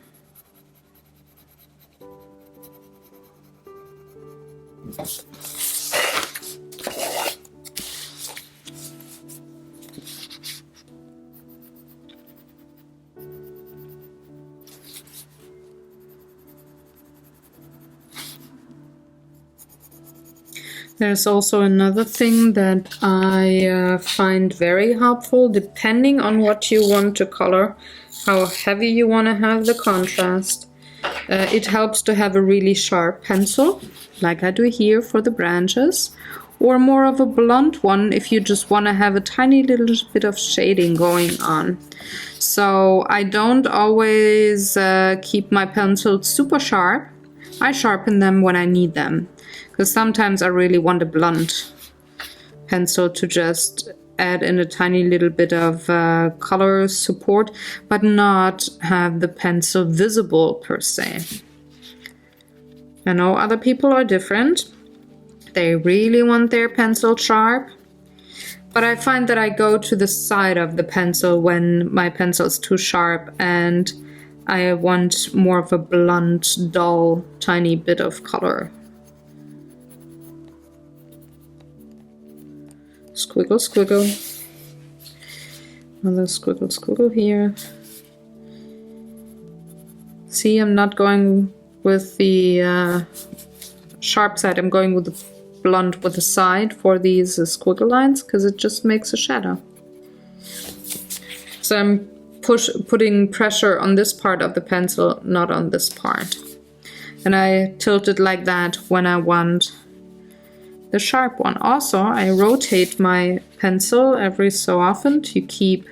There's also another thing that I find very helpful, depending on what you want to color, how heavy you want to have the contrast. It helps to have a really sharp pencil, like I do here for the branches, or more of a blunt one if you just want to have a tiny little bit of shading going on. So I don't always keep my pencils super sharp. I sharpen them when I need them, because sometimes I really want a blunt pencil to just add in a tiny little bit of color support, but not have the pencil visible per se. I know other people are different. They really want their pencil sharp, but I find that I go to the side of the pencil when my pencil is too sharp and I want more of a blunt, dull, tiny bit of color. Squiggle, squiggle. Another squiggle, squiggle here. see I'm not going with the sharp side, I'm going with the blunt with the side for these squiggle lines, because it just makes a shadow. So I'm putting pressure on this part of the pencil, not on this part. And I tilt it like that when I want the sharp one. Also, I rotate my pencil every so often to keep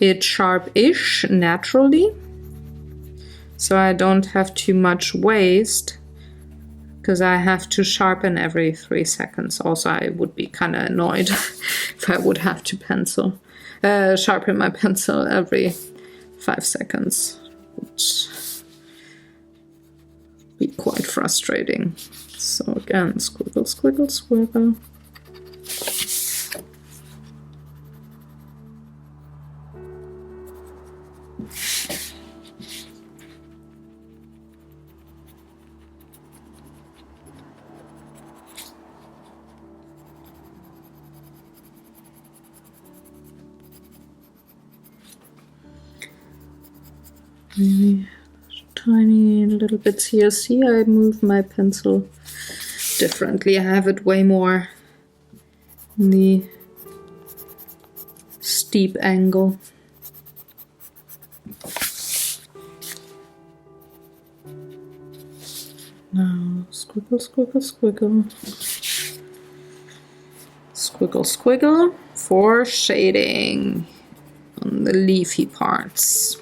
it sharp-ish naturally, so I don't have too much waste, because I have to sharpen every 3 seconds. Also, I would be kind of annoyed if I would have to sharpen my pencil every 5 seconds, which would be quite frustrating. So again, squiggle, squiggle, squiggle. Maybe tiny little bits here. See, I move my pencil differently. I have it way more in the steep angle. Now, squiggle, squiggle, squiggle. Squiggle, squiggle for shading on the leafy parts.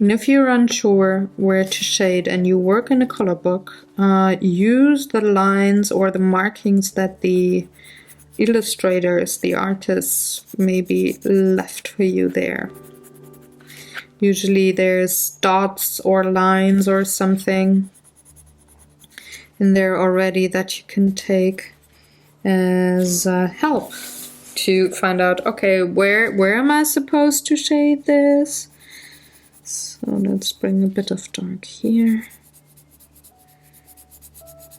And if you're unsure where to shade and you work in a color book, use the lines or the markings that the illustrators, the artists, maybe left for you there. Usually there's dots or lines or something in there already that you can take as help to find out, okay, where am I supposed to shade this? So let's bring a bit of dark here,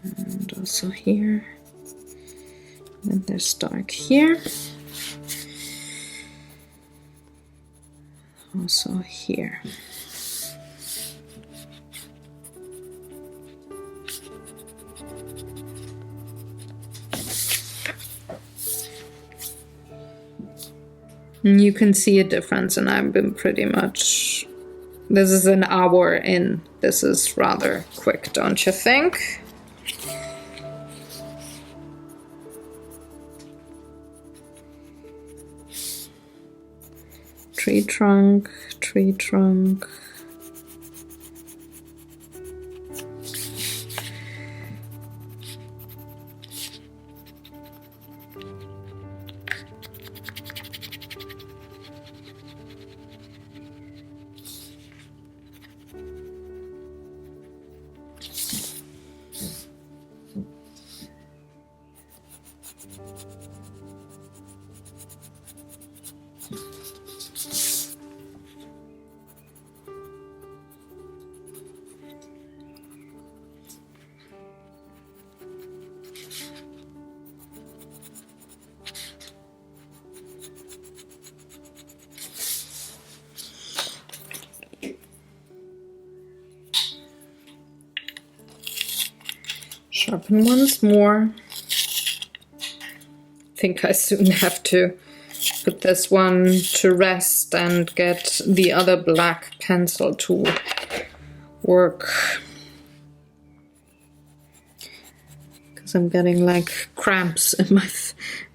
and also here, and there's dark here, also here. And you can see a difference, and I've been pretty much... This is an hour in. This is rather quick, don't you think? Tree trunk, tree trunk. Sharpen once more. I think I soon have to put this one to rest and get the other black pencil to work. Because I'm getting like cramps in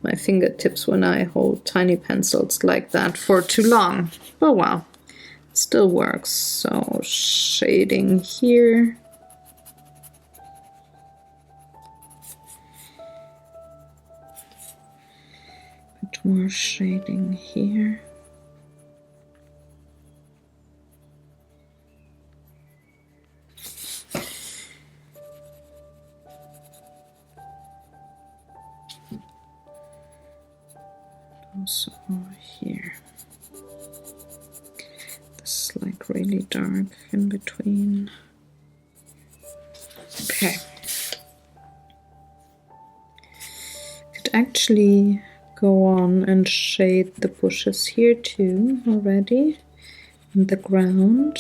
my fingertips when I hold tiny pencils like that for too long. Oh well, it still works. So shading here. More shading here. also over here. This is like really dark in between. Okay. Could actually go on and shade the bushes here too already, and the ground.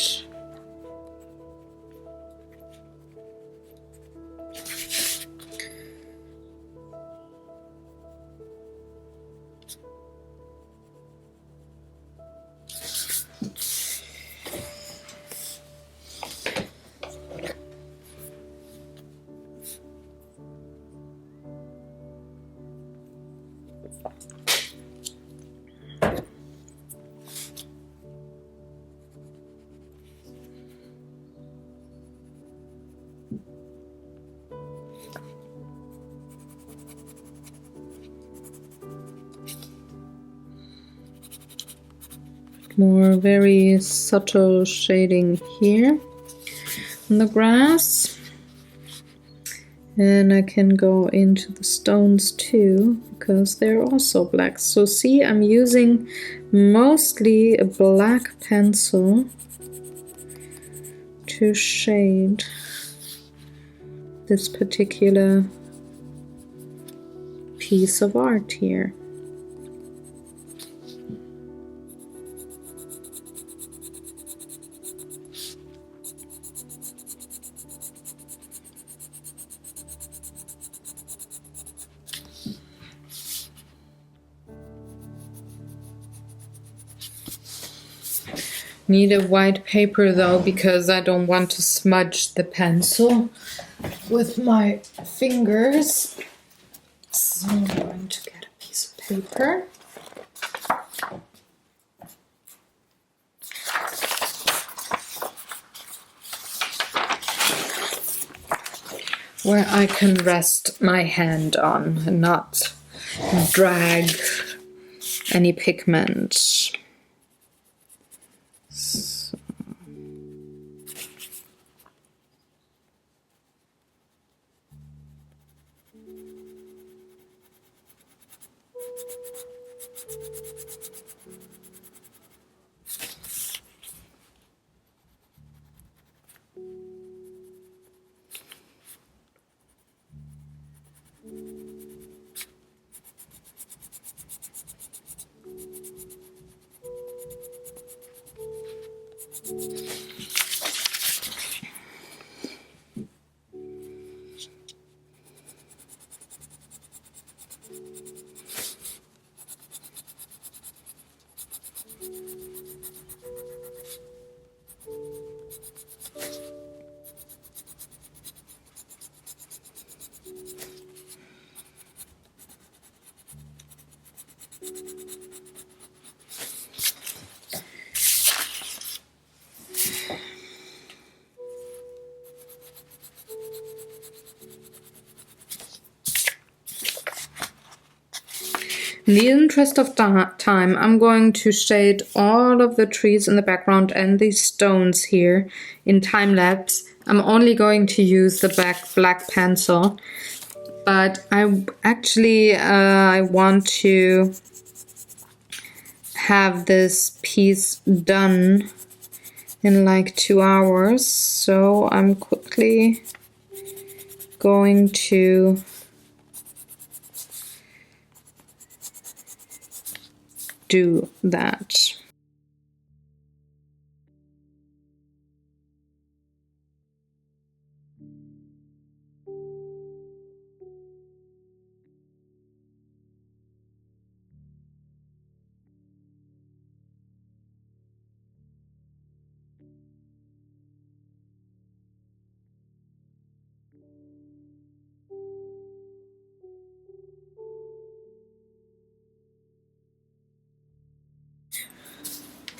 More very subtle shading here on the grass. And I can go into the stones too, because they're also black. So see, I'm using mostly a black pencil to shade this particular piece of art here. Need a white paper though, because I don't want to smudge the pencil with my fingers. So I'm going to get a piece of paper. Where I can rest my hand on and not drag any pigment. In the interest of time, I'm going to shade all of the trees in the background and these stones here in time lapse. I'm only going to use the black pencil, but I actually I want to have this piece done in like 2 hours, so I'm quickly going to do that.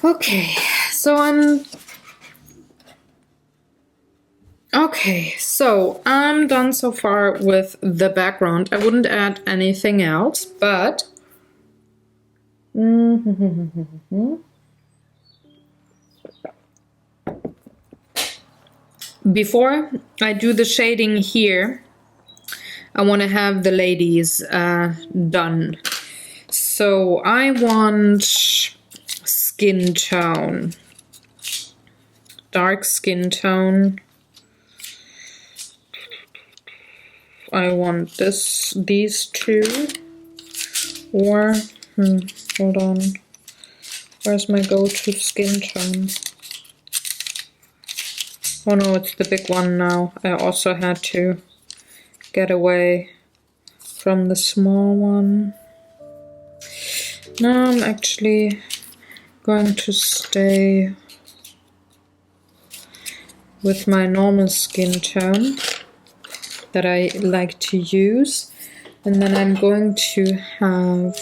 Okay, so I'm done so far with the background. I wouldn't add anything else, but before I do the shading here, I want to have the ladies done. So I want skin tone, dark skin tone. I want these two, or hold on, where's my go-to skin tone? Oh no, it's the big one now. I also had to get away from the small one. No, I'm actually going to stay with my normal skin tone that I like to use, and then I'm going to have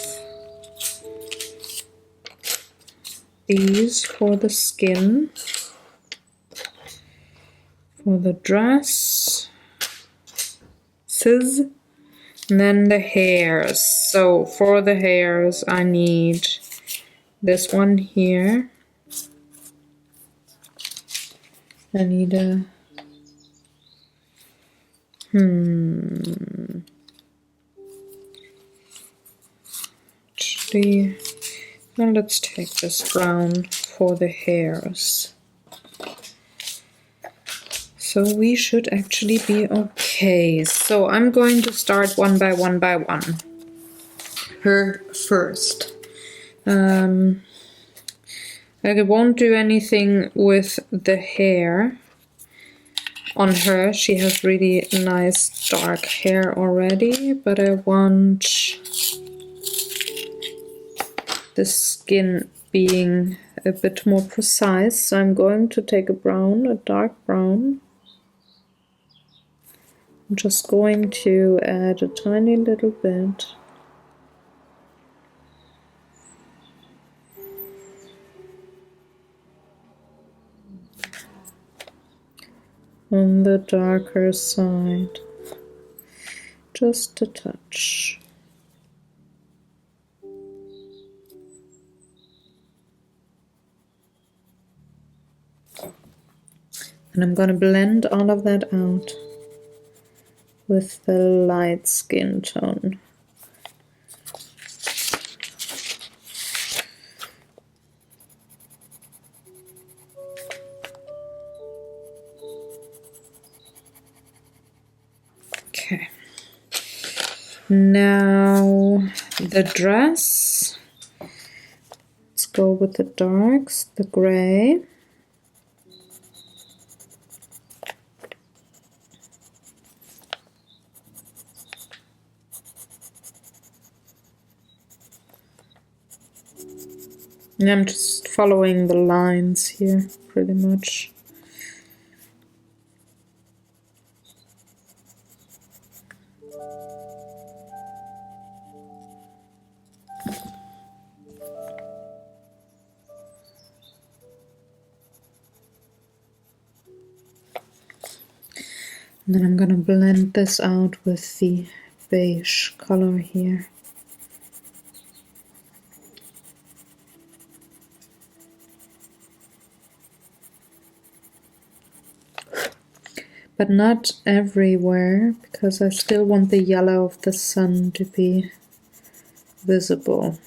these for the skin, for the dress, and then the hairs. So for the hairs I need this one here. I need a actually, now let's take this brown for the hairs. So we should actually be okay. So I'm going to start one by one by one. Her first. I won't do anything with the hair on her. She has really nice dark hair already, but I want the skin being a bit more precise. So I'm going to take a brown, a dark brown. I'm just going to add a tiny little bit. On the darker side, just a touch. And I'm going to blend all of that out with the light skin tone. Okay. Now the dress. Let's go with the darks, the gray. And I'm just following the lines here, pretty much. And then I'm going to blend this out with the beige color here. But not everywhere, because I still want the yellow of the sun to be visible.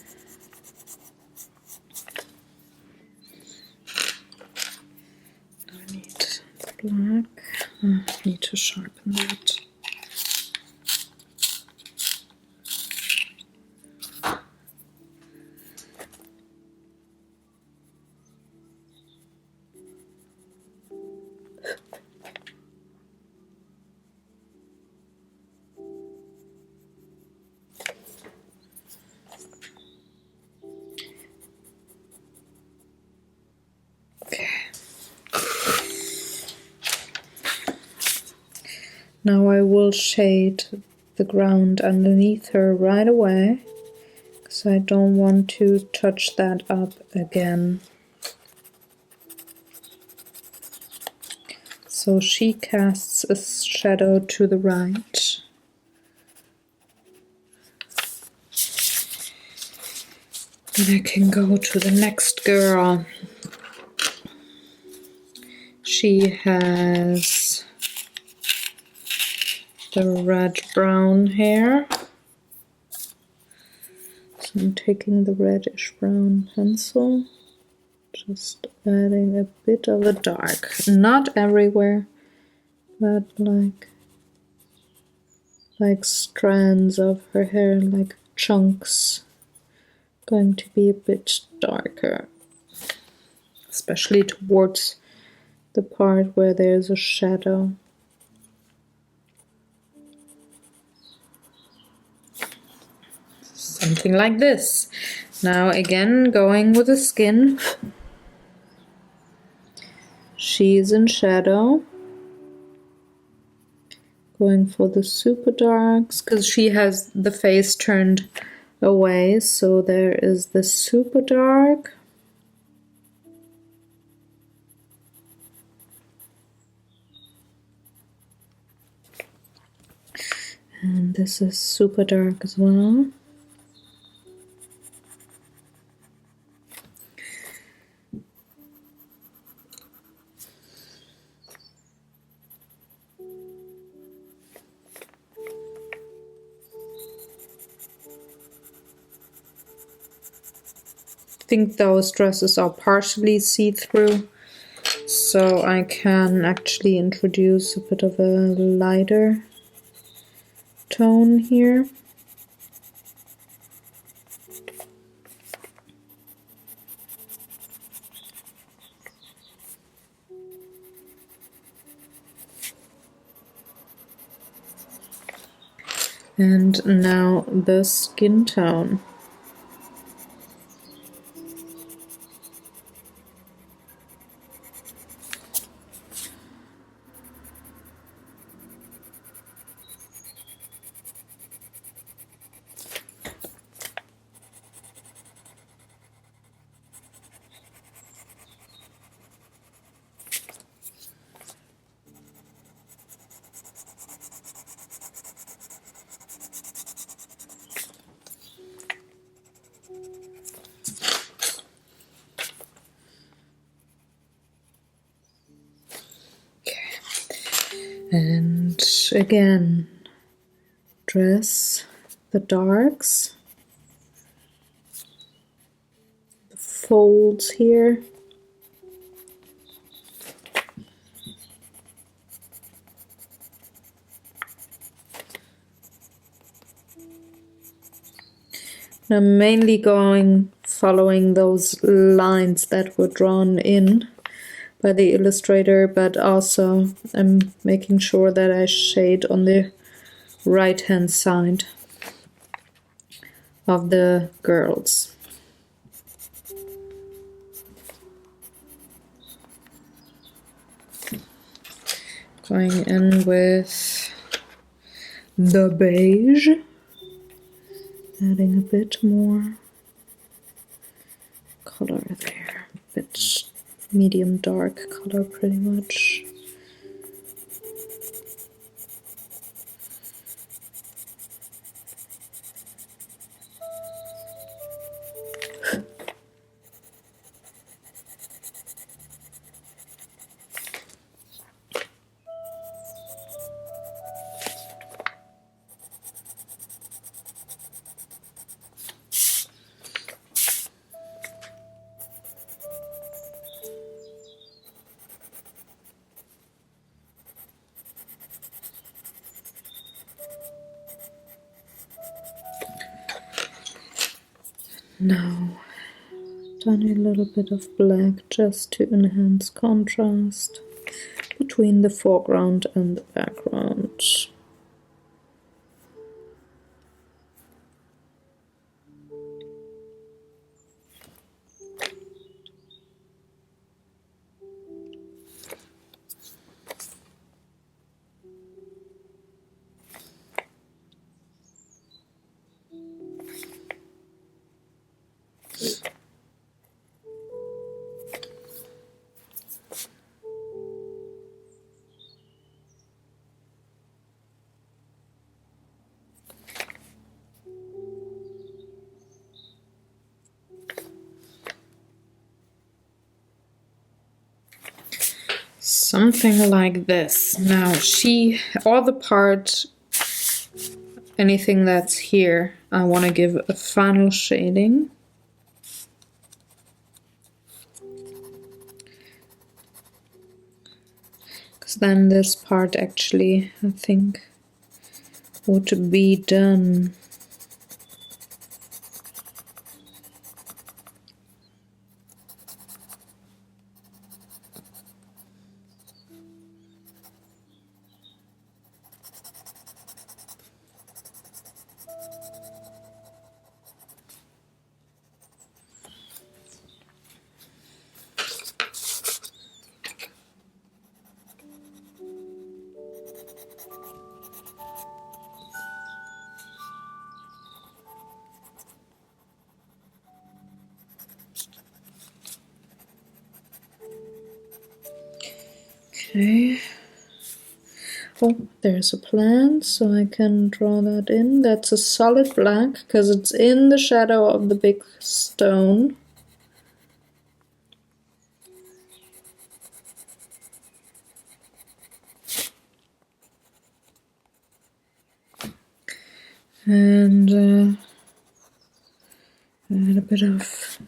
I need black. I need to sharpen that. Now I will shade the ground underneath her right away, because I don't want to touch that up again. So she casts a shadow to the right. And I can go to the next girl. She has the red-brown hair. I'm taking the reddish brown pencil, just adding a bit of a dark, not everywhere, but like strands of her hair, like chunks, going to be a bit darker, especially towards the part where there's a shadow. Something like this. Now again, going with the skin. She's in shadow. Going for the super darks, because she has the face turned away, so there is the super dark. And this is super dark as well. I think those dresses are partially see-through, so I can actually introduce a bit of a lighter tone here. And now the skin tone. And again, dress the darks, the folds here. I'm mainly following those lines that were drawn in by the illustrator, but also I'm making sure that I shade on the right hand side of the girls. Going in with the beige, adding a bit more color there, a bit medium dark color pretty much. Now, tiny little bit of black just to enhance contrast between the foreground and the background. Something like this. Now all the part anything that's here, I want to give a final shading. Because then this part actually, I think, would be done. Okay. Oh, there's a plant, so I can draw that in. That's a solid black because it's in the shadow of the big stone. And add a bit of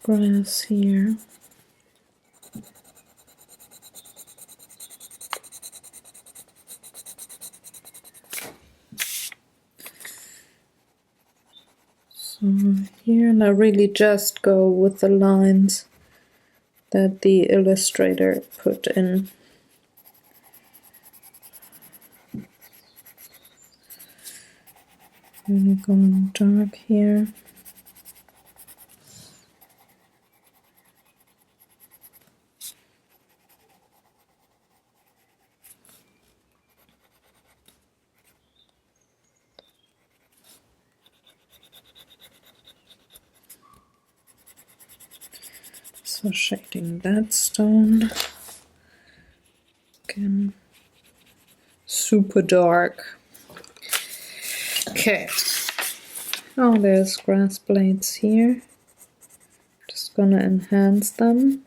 grass here. So here, and I really just go with the lines that the illustrator put in. Really going dark here. So shading that stone. Again, super dark. Okay. Oh, there's grass blades here. Just gonna enhance them.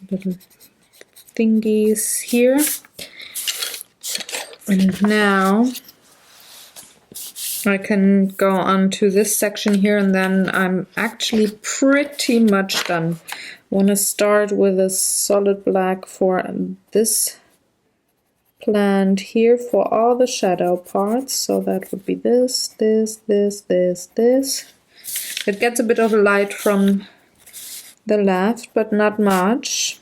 Little thingies here. And now I can go on to this section here, and then I'm actually pretty much done. Want to start with a solid black for this plant here for all the shadow parts. So that would be this, this, this, this, this. It gets a bit of light from the left, but not much.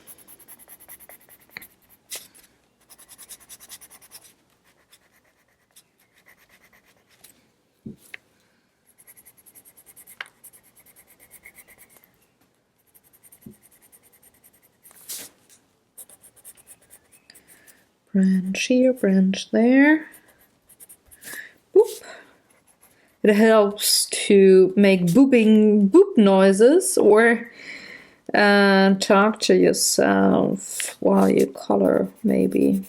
Branch here, branch there. Boop. It helps to make boop noises or talk to yourself while you color, maybe.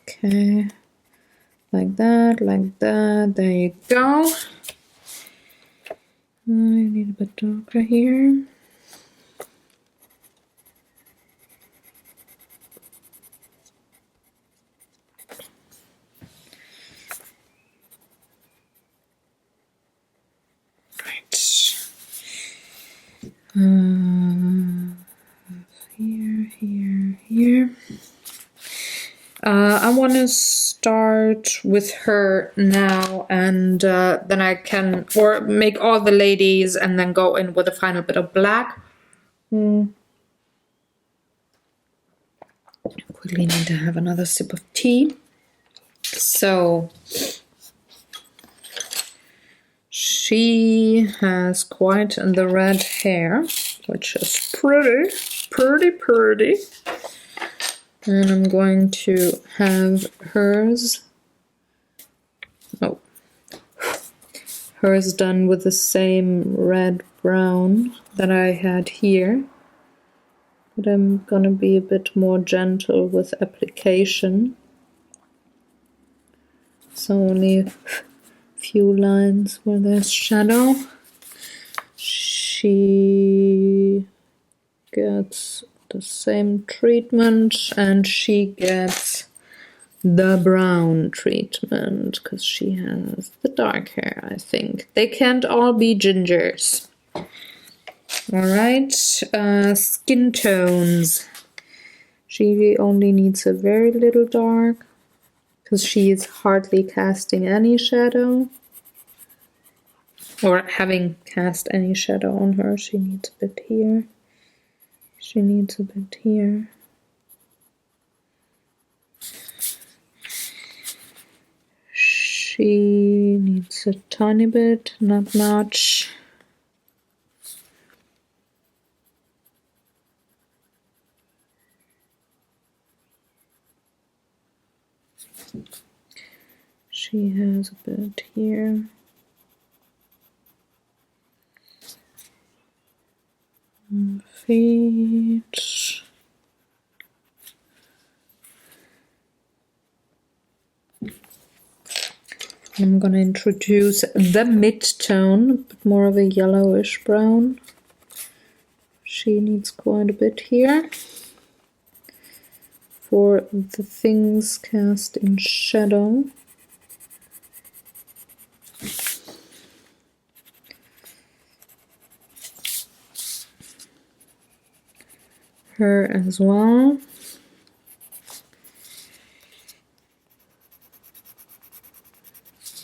Okay, like that, like that. There you go. I need a bit darker here. Here. I want to start with her now, and then I can, or make all the ladies and then go in with a final bit of black. Quickly need to have another sip of tea. So she has quite the red hair, which is pretty. And I'm going to have hers done with the same red brown that I had here. But I'm gonna be a bit more gentle with application. So only a few lines where there's shadow. She gets the same treatment, and she gets the brown treatment because she has the dark hair, I think. They can't all be gingers. Alright, skin tones. She only needs a very little dark because she is hardly casting any shadow. Or having cast any shadow on her. She needs a bit here. She needs a bit here. She needs a tiny bit, not much. She has a bit here. Feet. I'm gonna introduce the mid-tone, a bit more of a yellowish brown. She needs quite a bit here for the things cast in shadow. Her as well.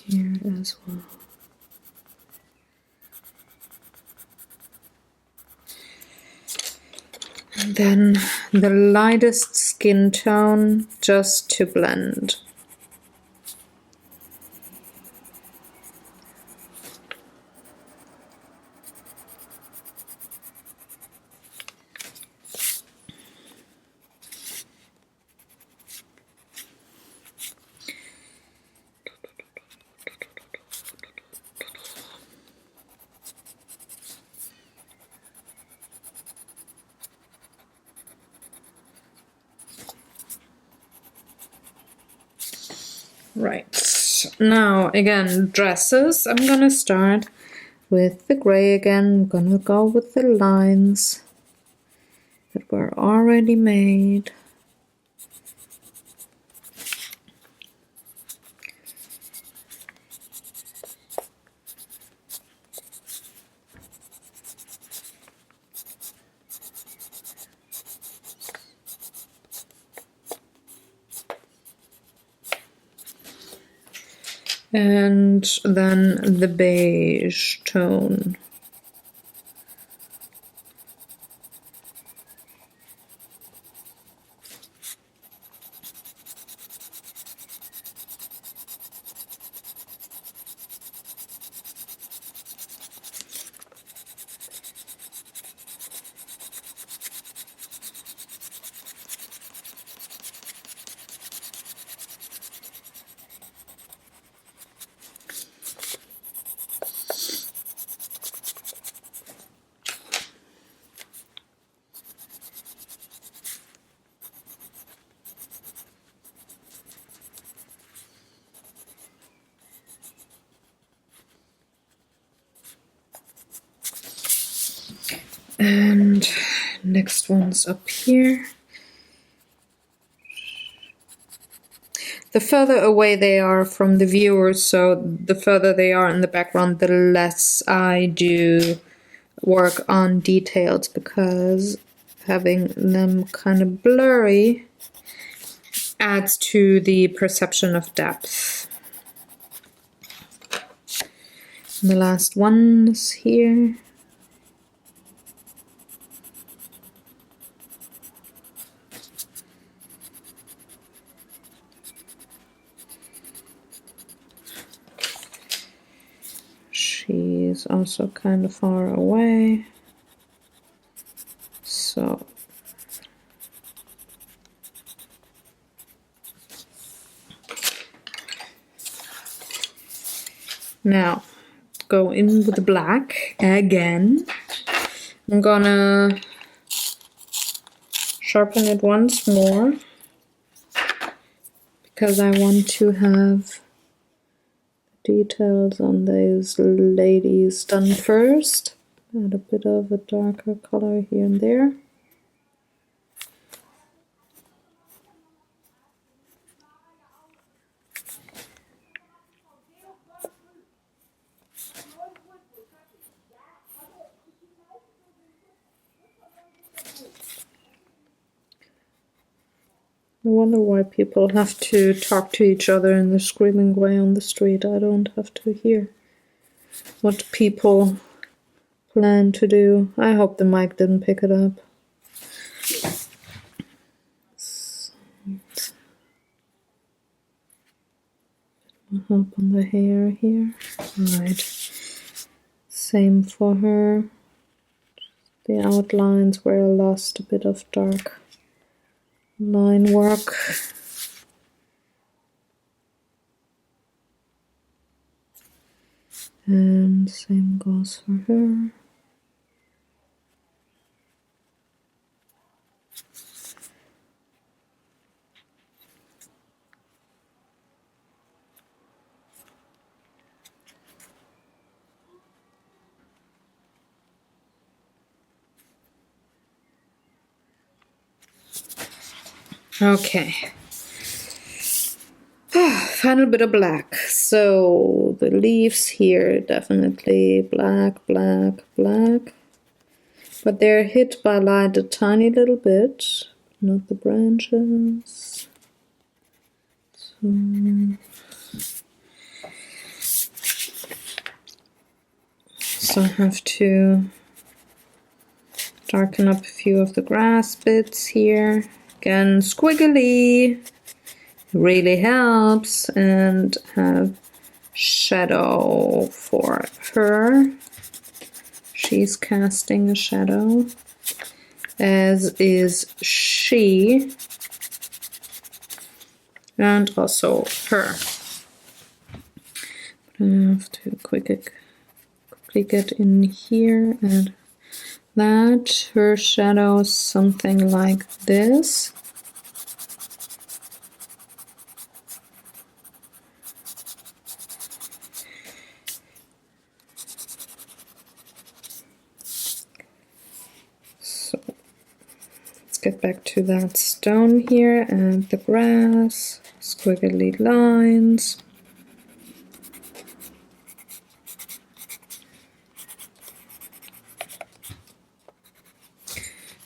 Here as well. And then the lightest skin tone just to blend. Right, now again, dresses. I'm gonna start with the gray again. I'm gonna go with the lines that were already made. And then the beige tone. And next one's up here. The further away they are from the viewers, so the further they are in the background, the less I do work on details, because having them kind of blurry adds to the perception of depth. And the last one is here. She's also kind of far away, so now go in with the black again. I'm gonna sharpen it once more because I want to have details on those ladies done first. Add a bit of a darker color here and there. I wonder why people have to talk to each other in the screaming way on the street. I don't have to hear what people plan to do. I hope the mic didn't pick it up. Help on the hair here. Right. Same for her. The outlines where I lost a bit of dark line work. And same goes for her. Okay. Final bit of black. So the leaves here, definitely black, black, black. But they're hit by light a tiny little bit, not the branches. So I have to darken up a few of the grass bits here. Again, squiggly really helps, and have shadow for her. She's casting a shadow, as is she, and also her. I have to quickly get in here and that. Her shadow is something like this. So let's get back to that stone here and the grass, squiggly lines.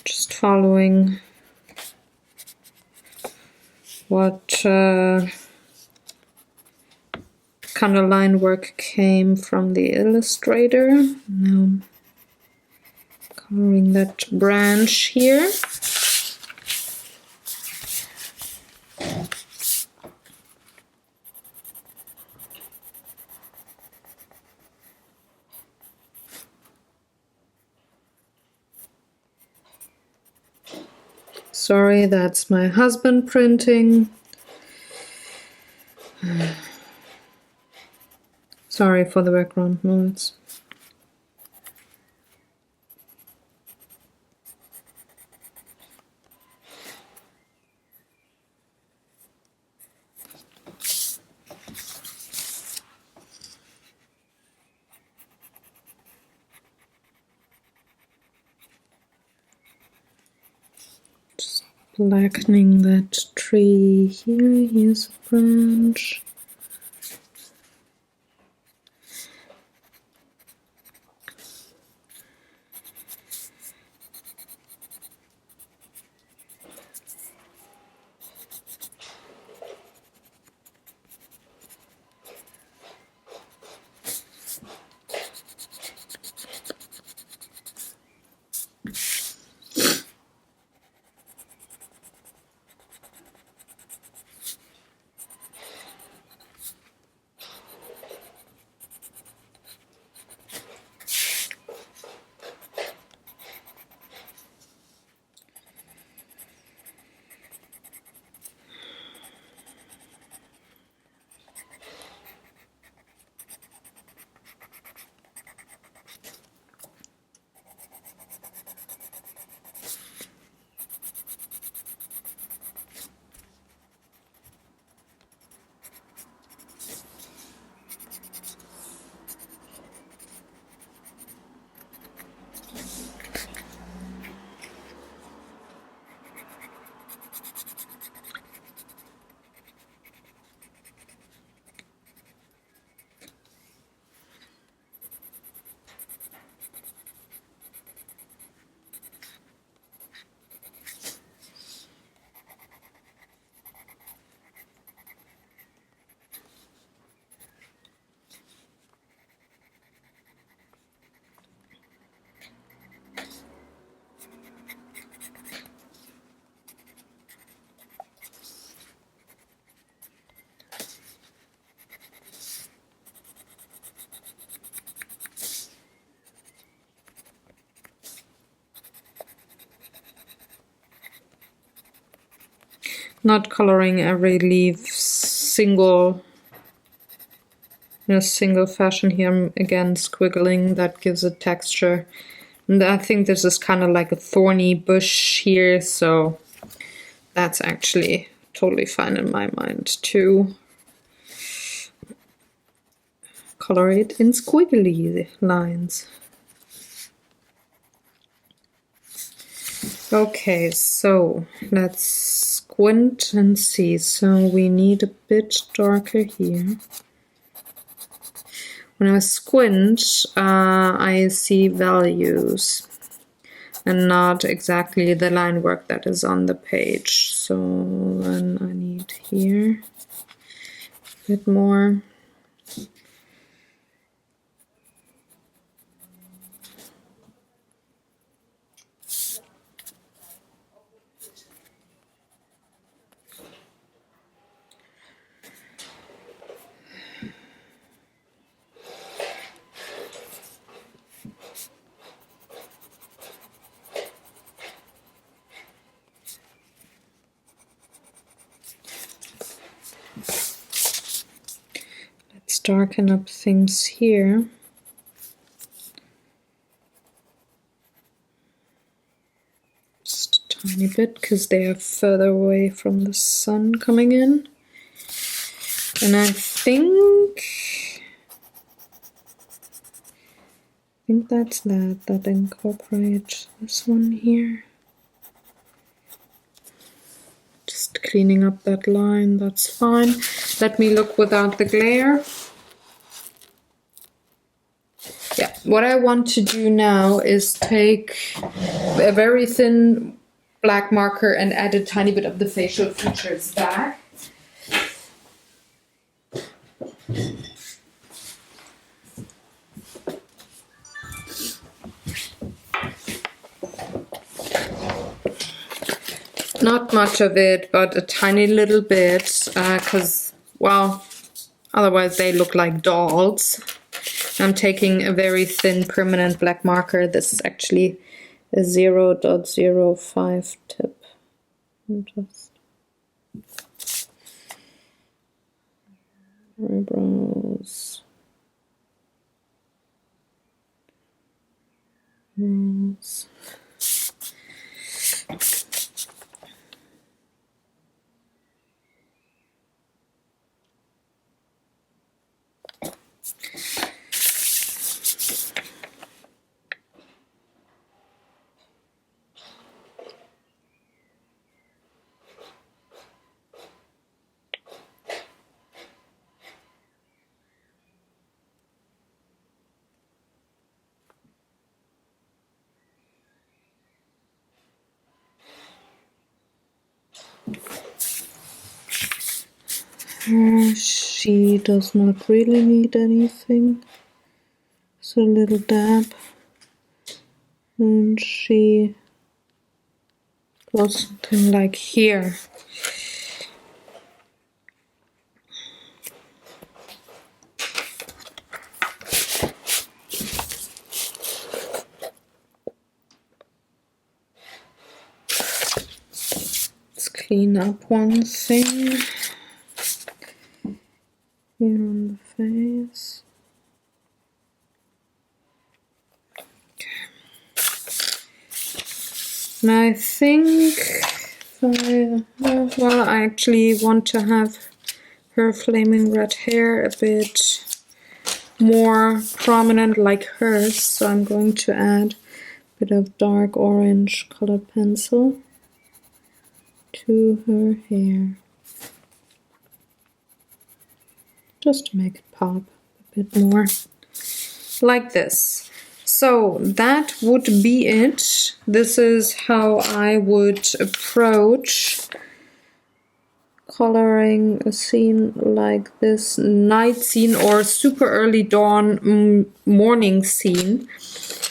Just following what kind of line work came from the illustrator. Now coloring that branch here. Sorry, that's my husband printing. Sorry for the background noise. Just blackening that tree here. Here's a branch. Not coloring every leaf single in a single fashion here. I'm again squiggling, that gives it texture. And I think this is kind of like a thorny bush here, so that's actually totally fine in my mind to color it in squiggly lines. Okay, so let's squint and see. So we need a bit darker here. When I squint, I see values and not exactly the line work that is on the page. So then I need here a bit more. Let's darken up things here. Just a tiny bit because they are further away from the sun coming in. And I think that's that incorporates this one here. Just cleaning up that line, that's fine. Let me look without the glare. Yeah, what I want to do now is take a very thin black marker and add a tiny bit of the facial features back. Not much of it, but a tiny little bit, because, well, otherwise they look like dolls. I'm taking a very thin permanent black marker. This is actually a 0.05 tip. Just eyebrows. Nose. She does not really need anything. It's a little dab. And she goes something like here. Let's clean up one thing. Here on the face. Okay. And I think I actually want to have her flaming red hair a bit more prominent like hers, so I'm going to add a bit of dark orange colored pencil to her hair. Just to make it pop a bit more, like this. So that would be it. This is how I would approach coloring a scene like this, night scene or super early dawn morning scene,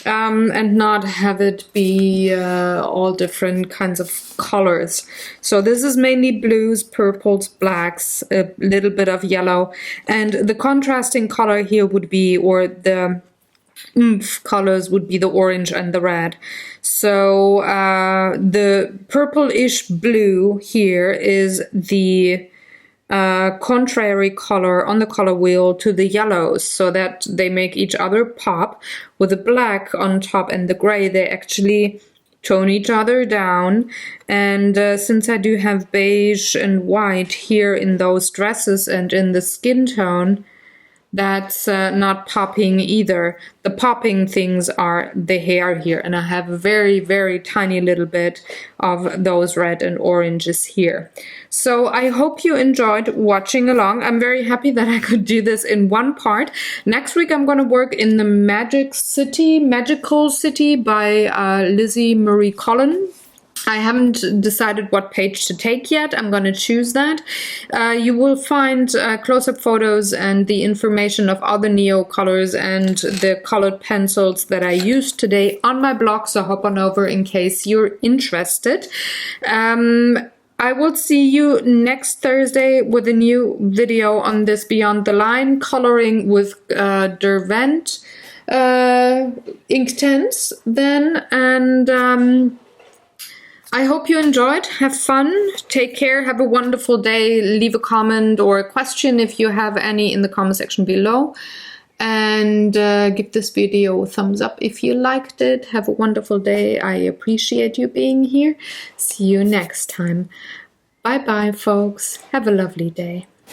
and not have it be all different kinds of colors. So this is mainly blues, purples, blacks, a little bit of yellow, and the contrasting color here would be, or the oomph colors would be the orange and the red. So the purplish blue here is the contrary color on the color wheel to the yellows, so that they make each other pop. With the black on top and the gray, they actually tone each other down. And since I do have beige and white here in those dresses and in the skin tone, that's not popping either. The popping things are the hair here, and I have a very, very tiny little bit of those red and oranges here. So I hope you enjoyed watching along. I'm very happy that I could do this in one part. Next week I'm going to work in the Magical City by Lizzie Marie Collin. I haven't decided what page to take yet. I'm going to choose that. You will find close-up photos and the information of all the Neo colors and the colored pencils that I used today on my blog, so hop on over in case you're interested. I will see you next Thursday with a new video on this Beyond the Line coloring with Derwent Inktense then, and I hope you enjoyed. Have fun. Take care. Have a wonderful day. Leave a comment or a question if you have any in the comment section below. And give this video a thumbs up if you liked it. Have a wonderful day. I appreciate you being here. See you next time. Bye bye, folks. Have a lovely day.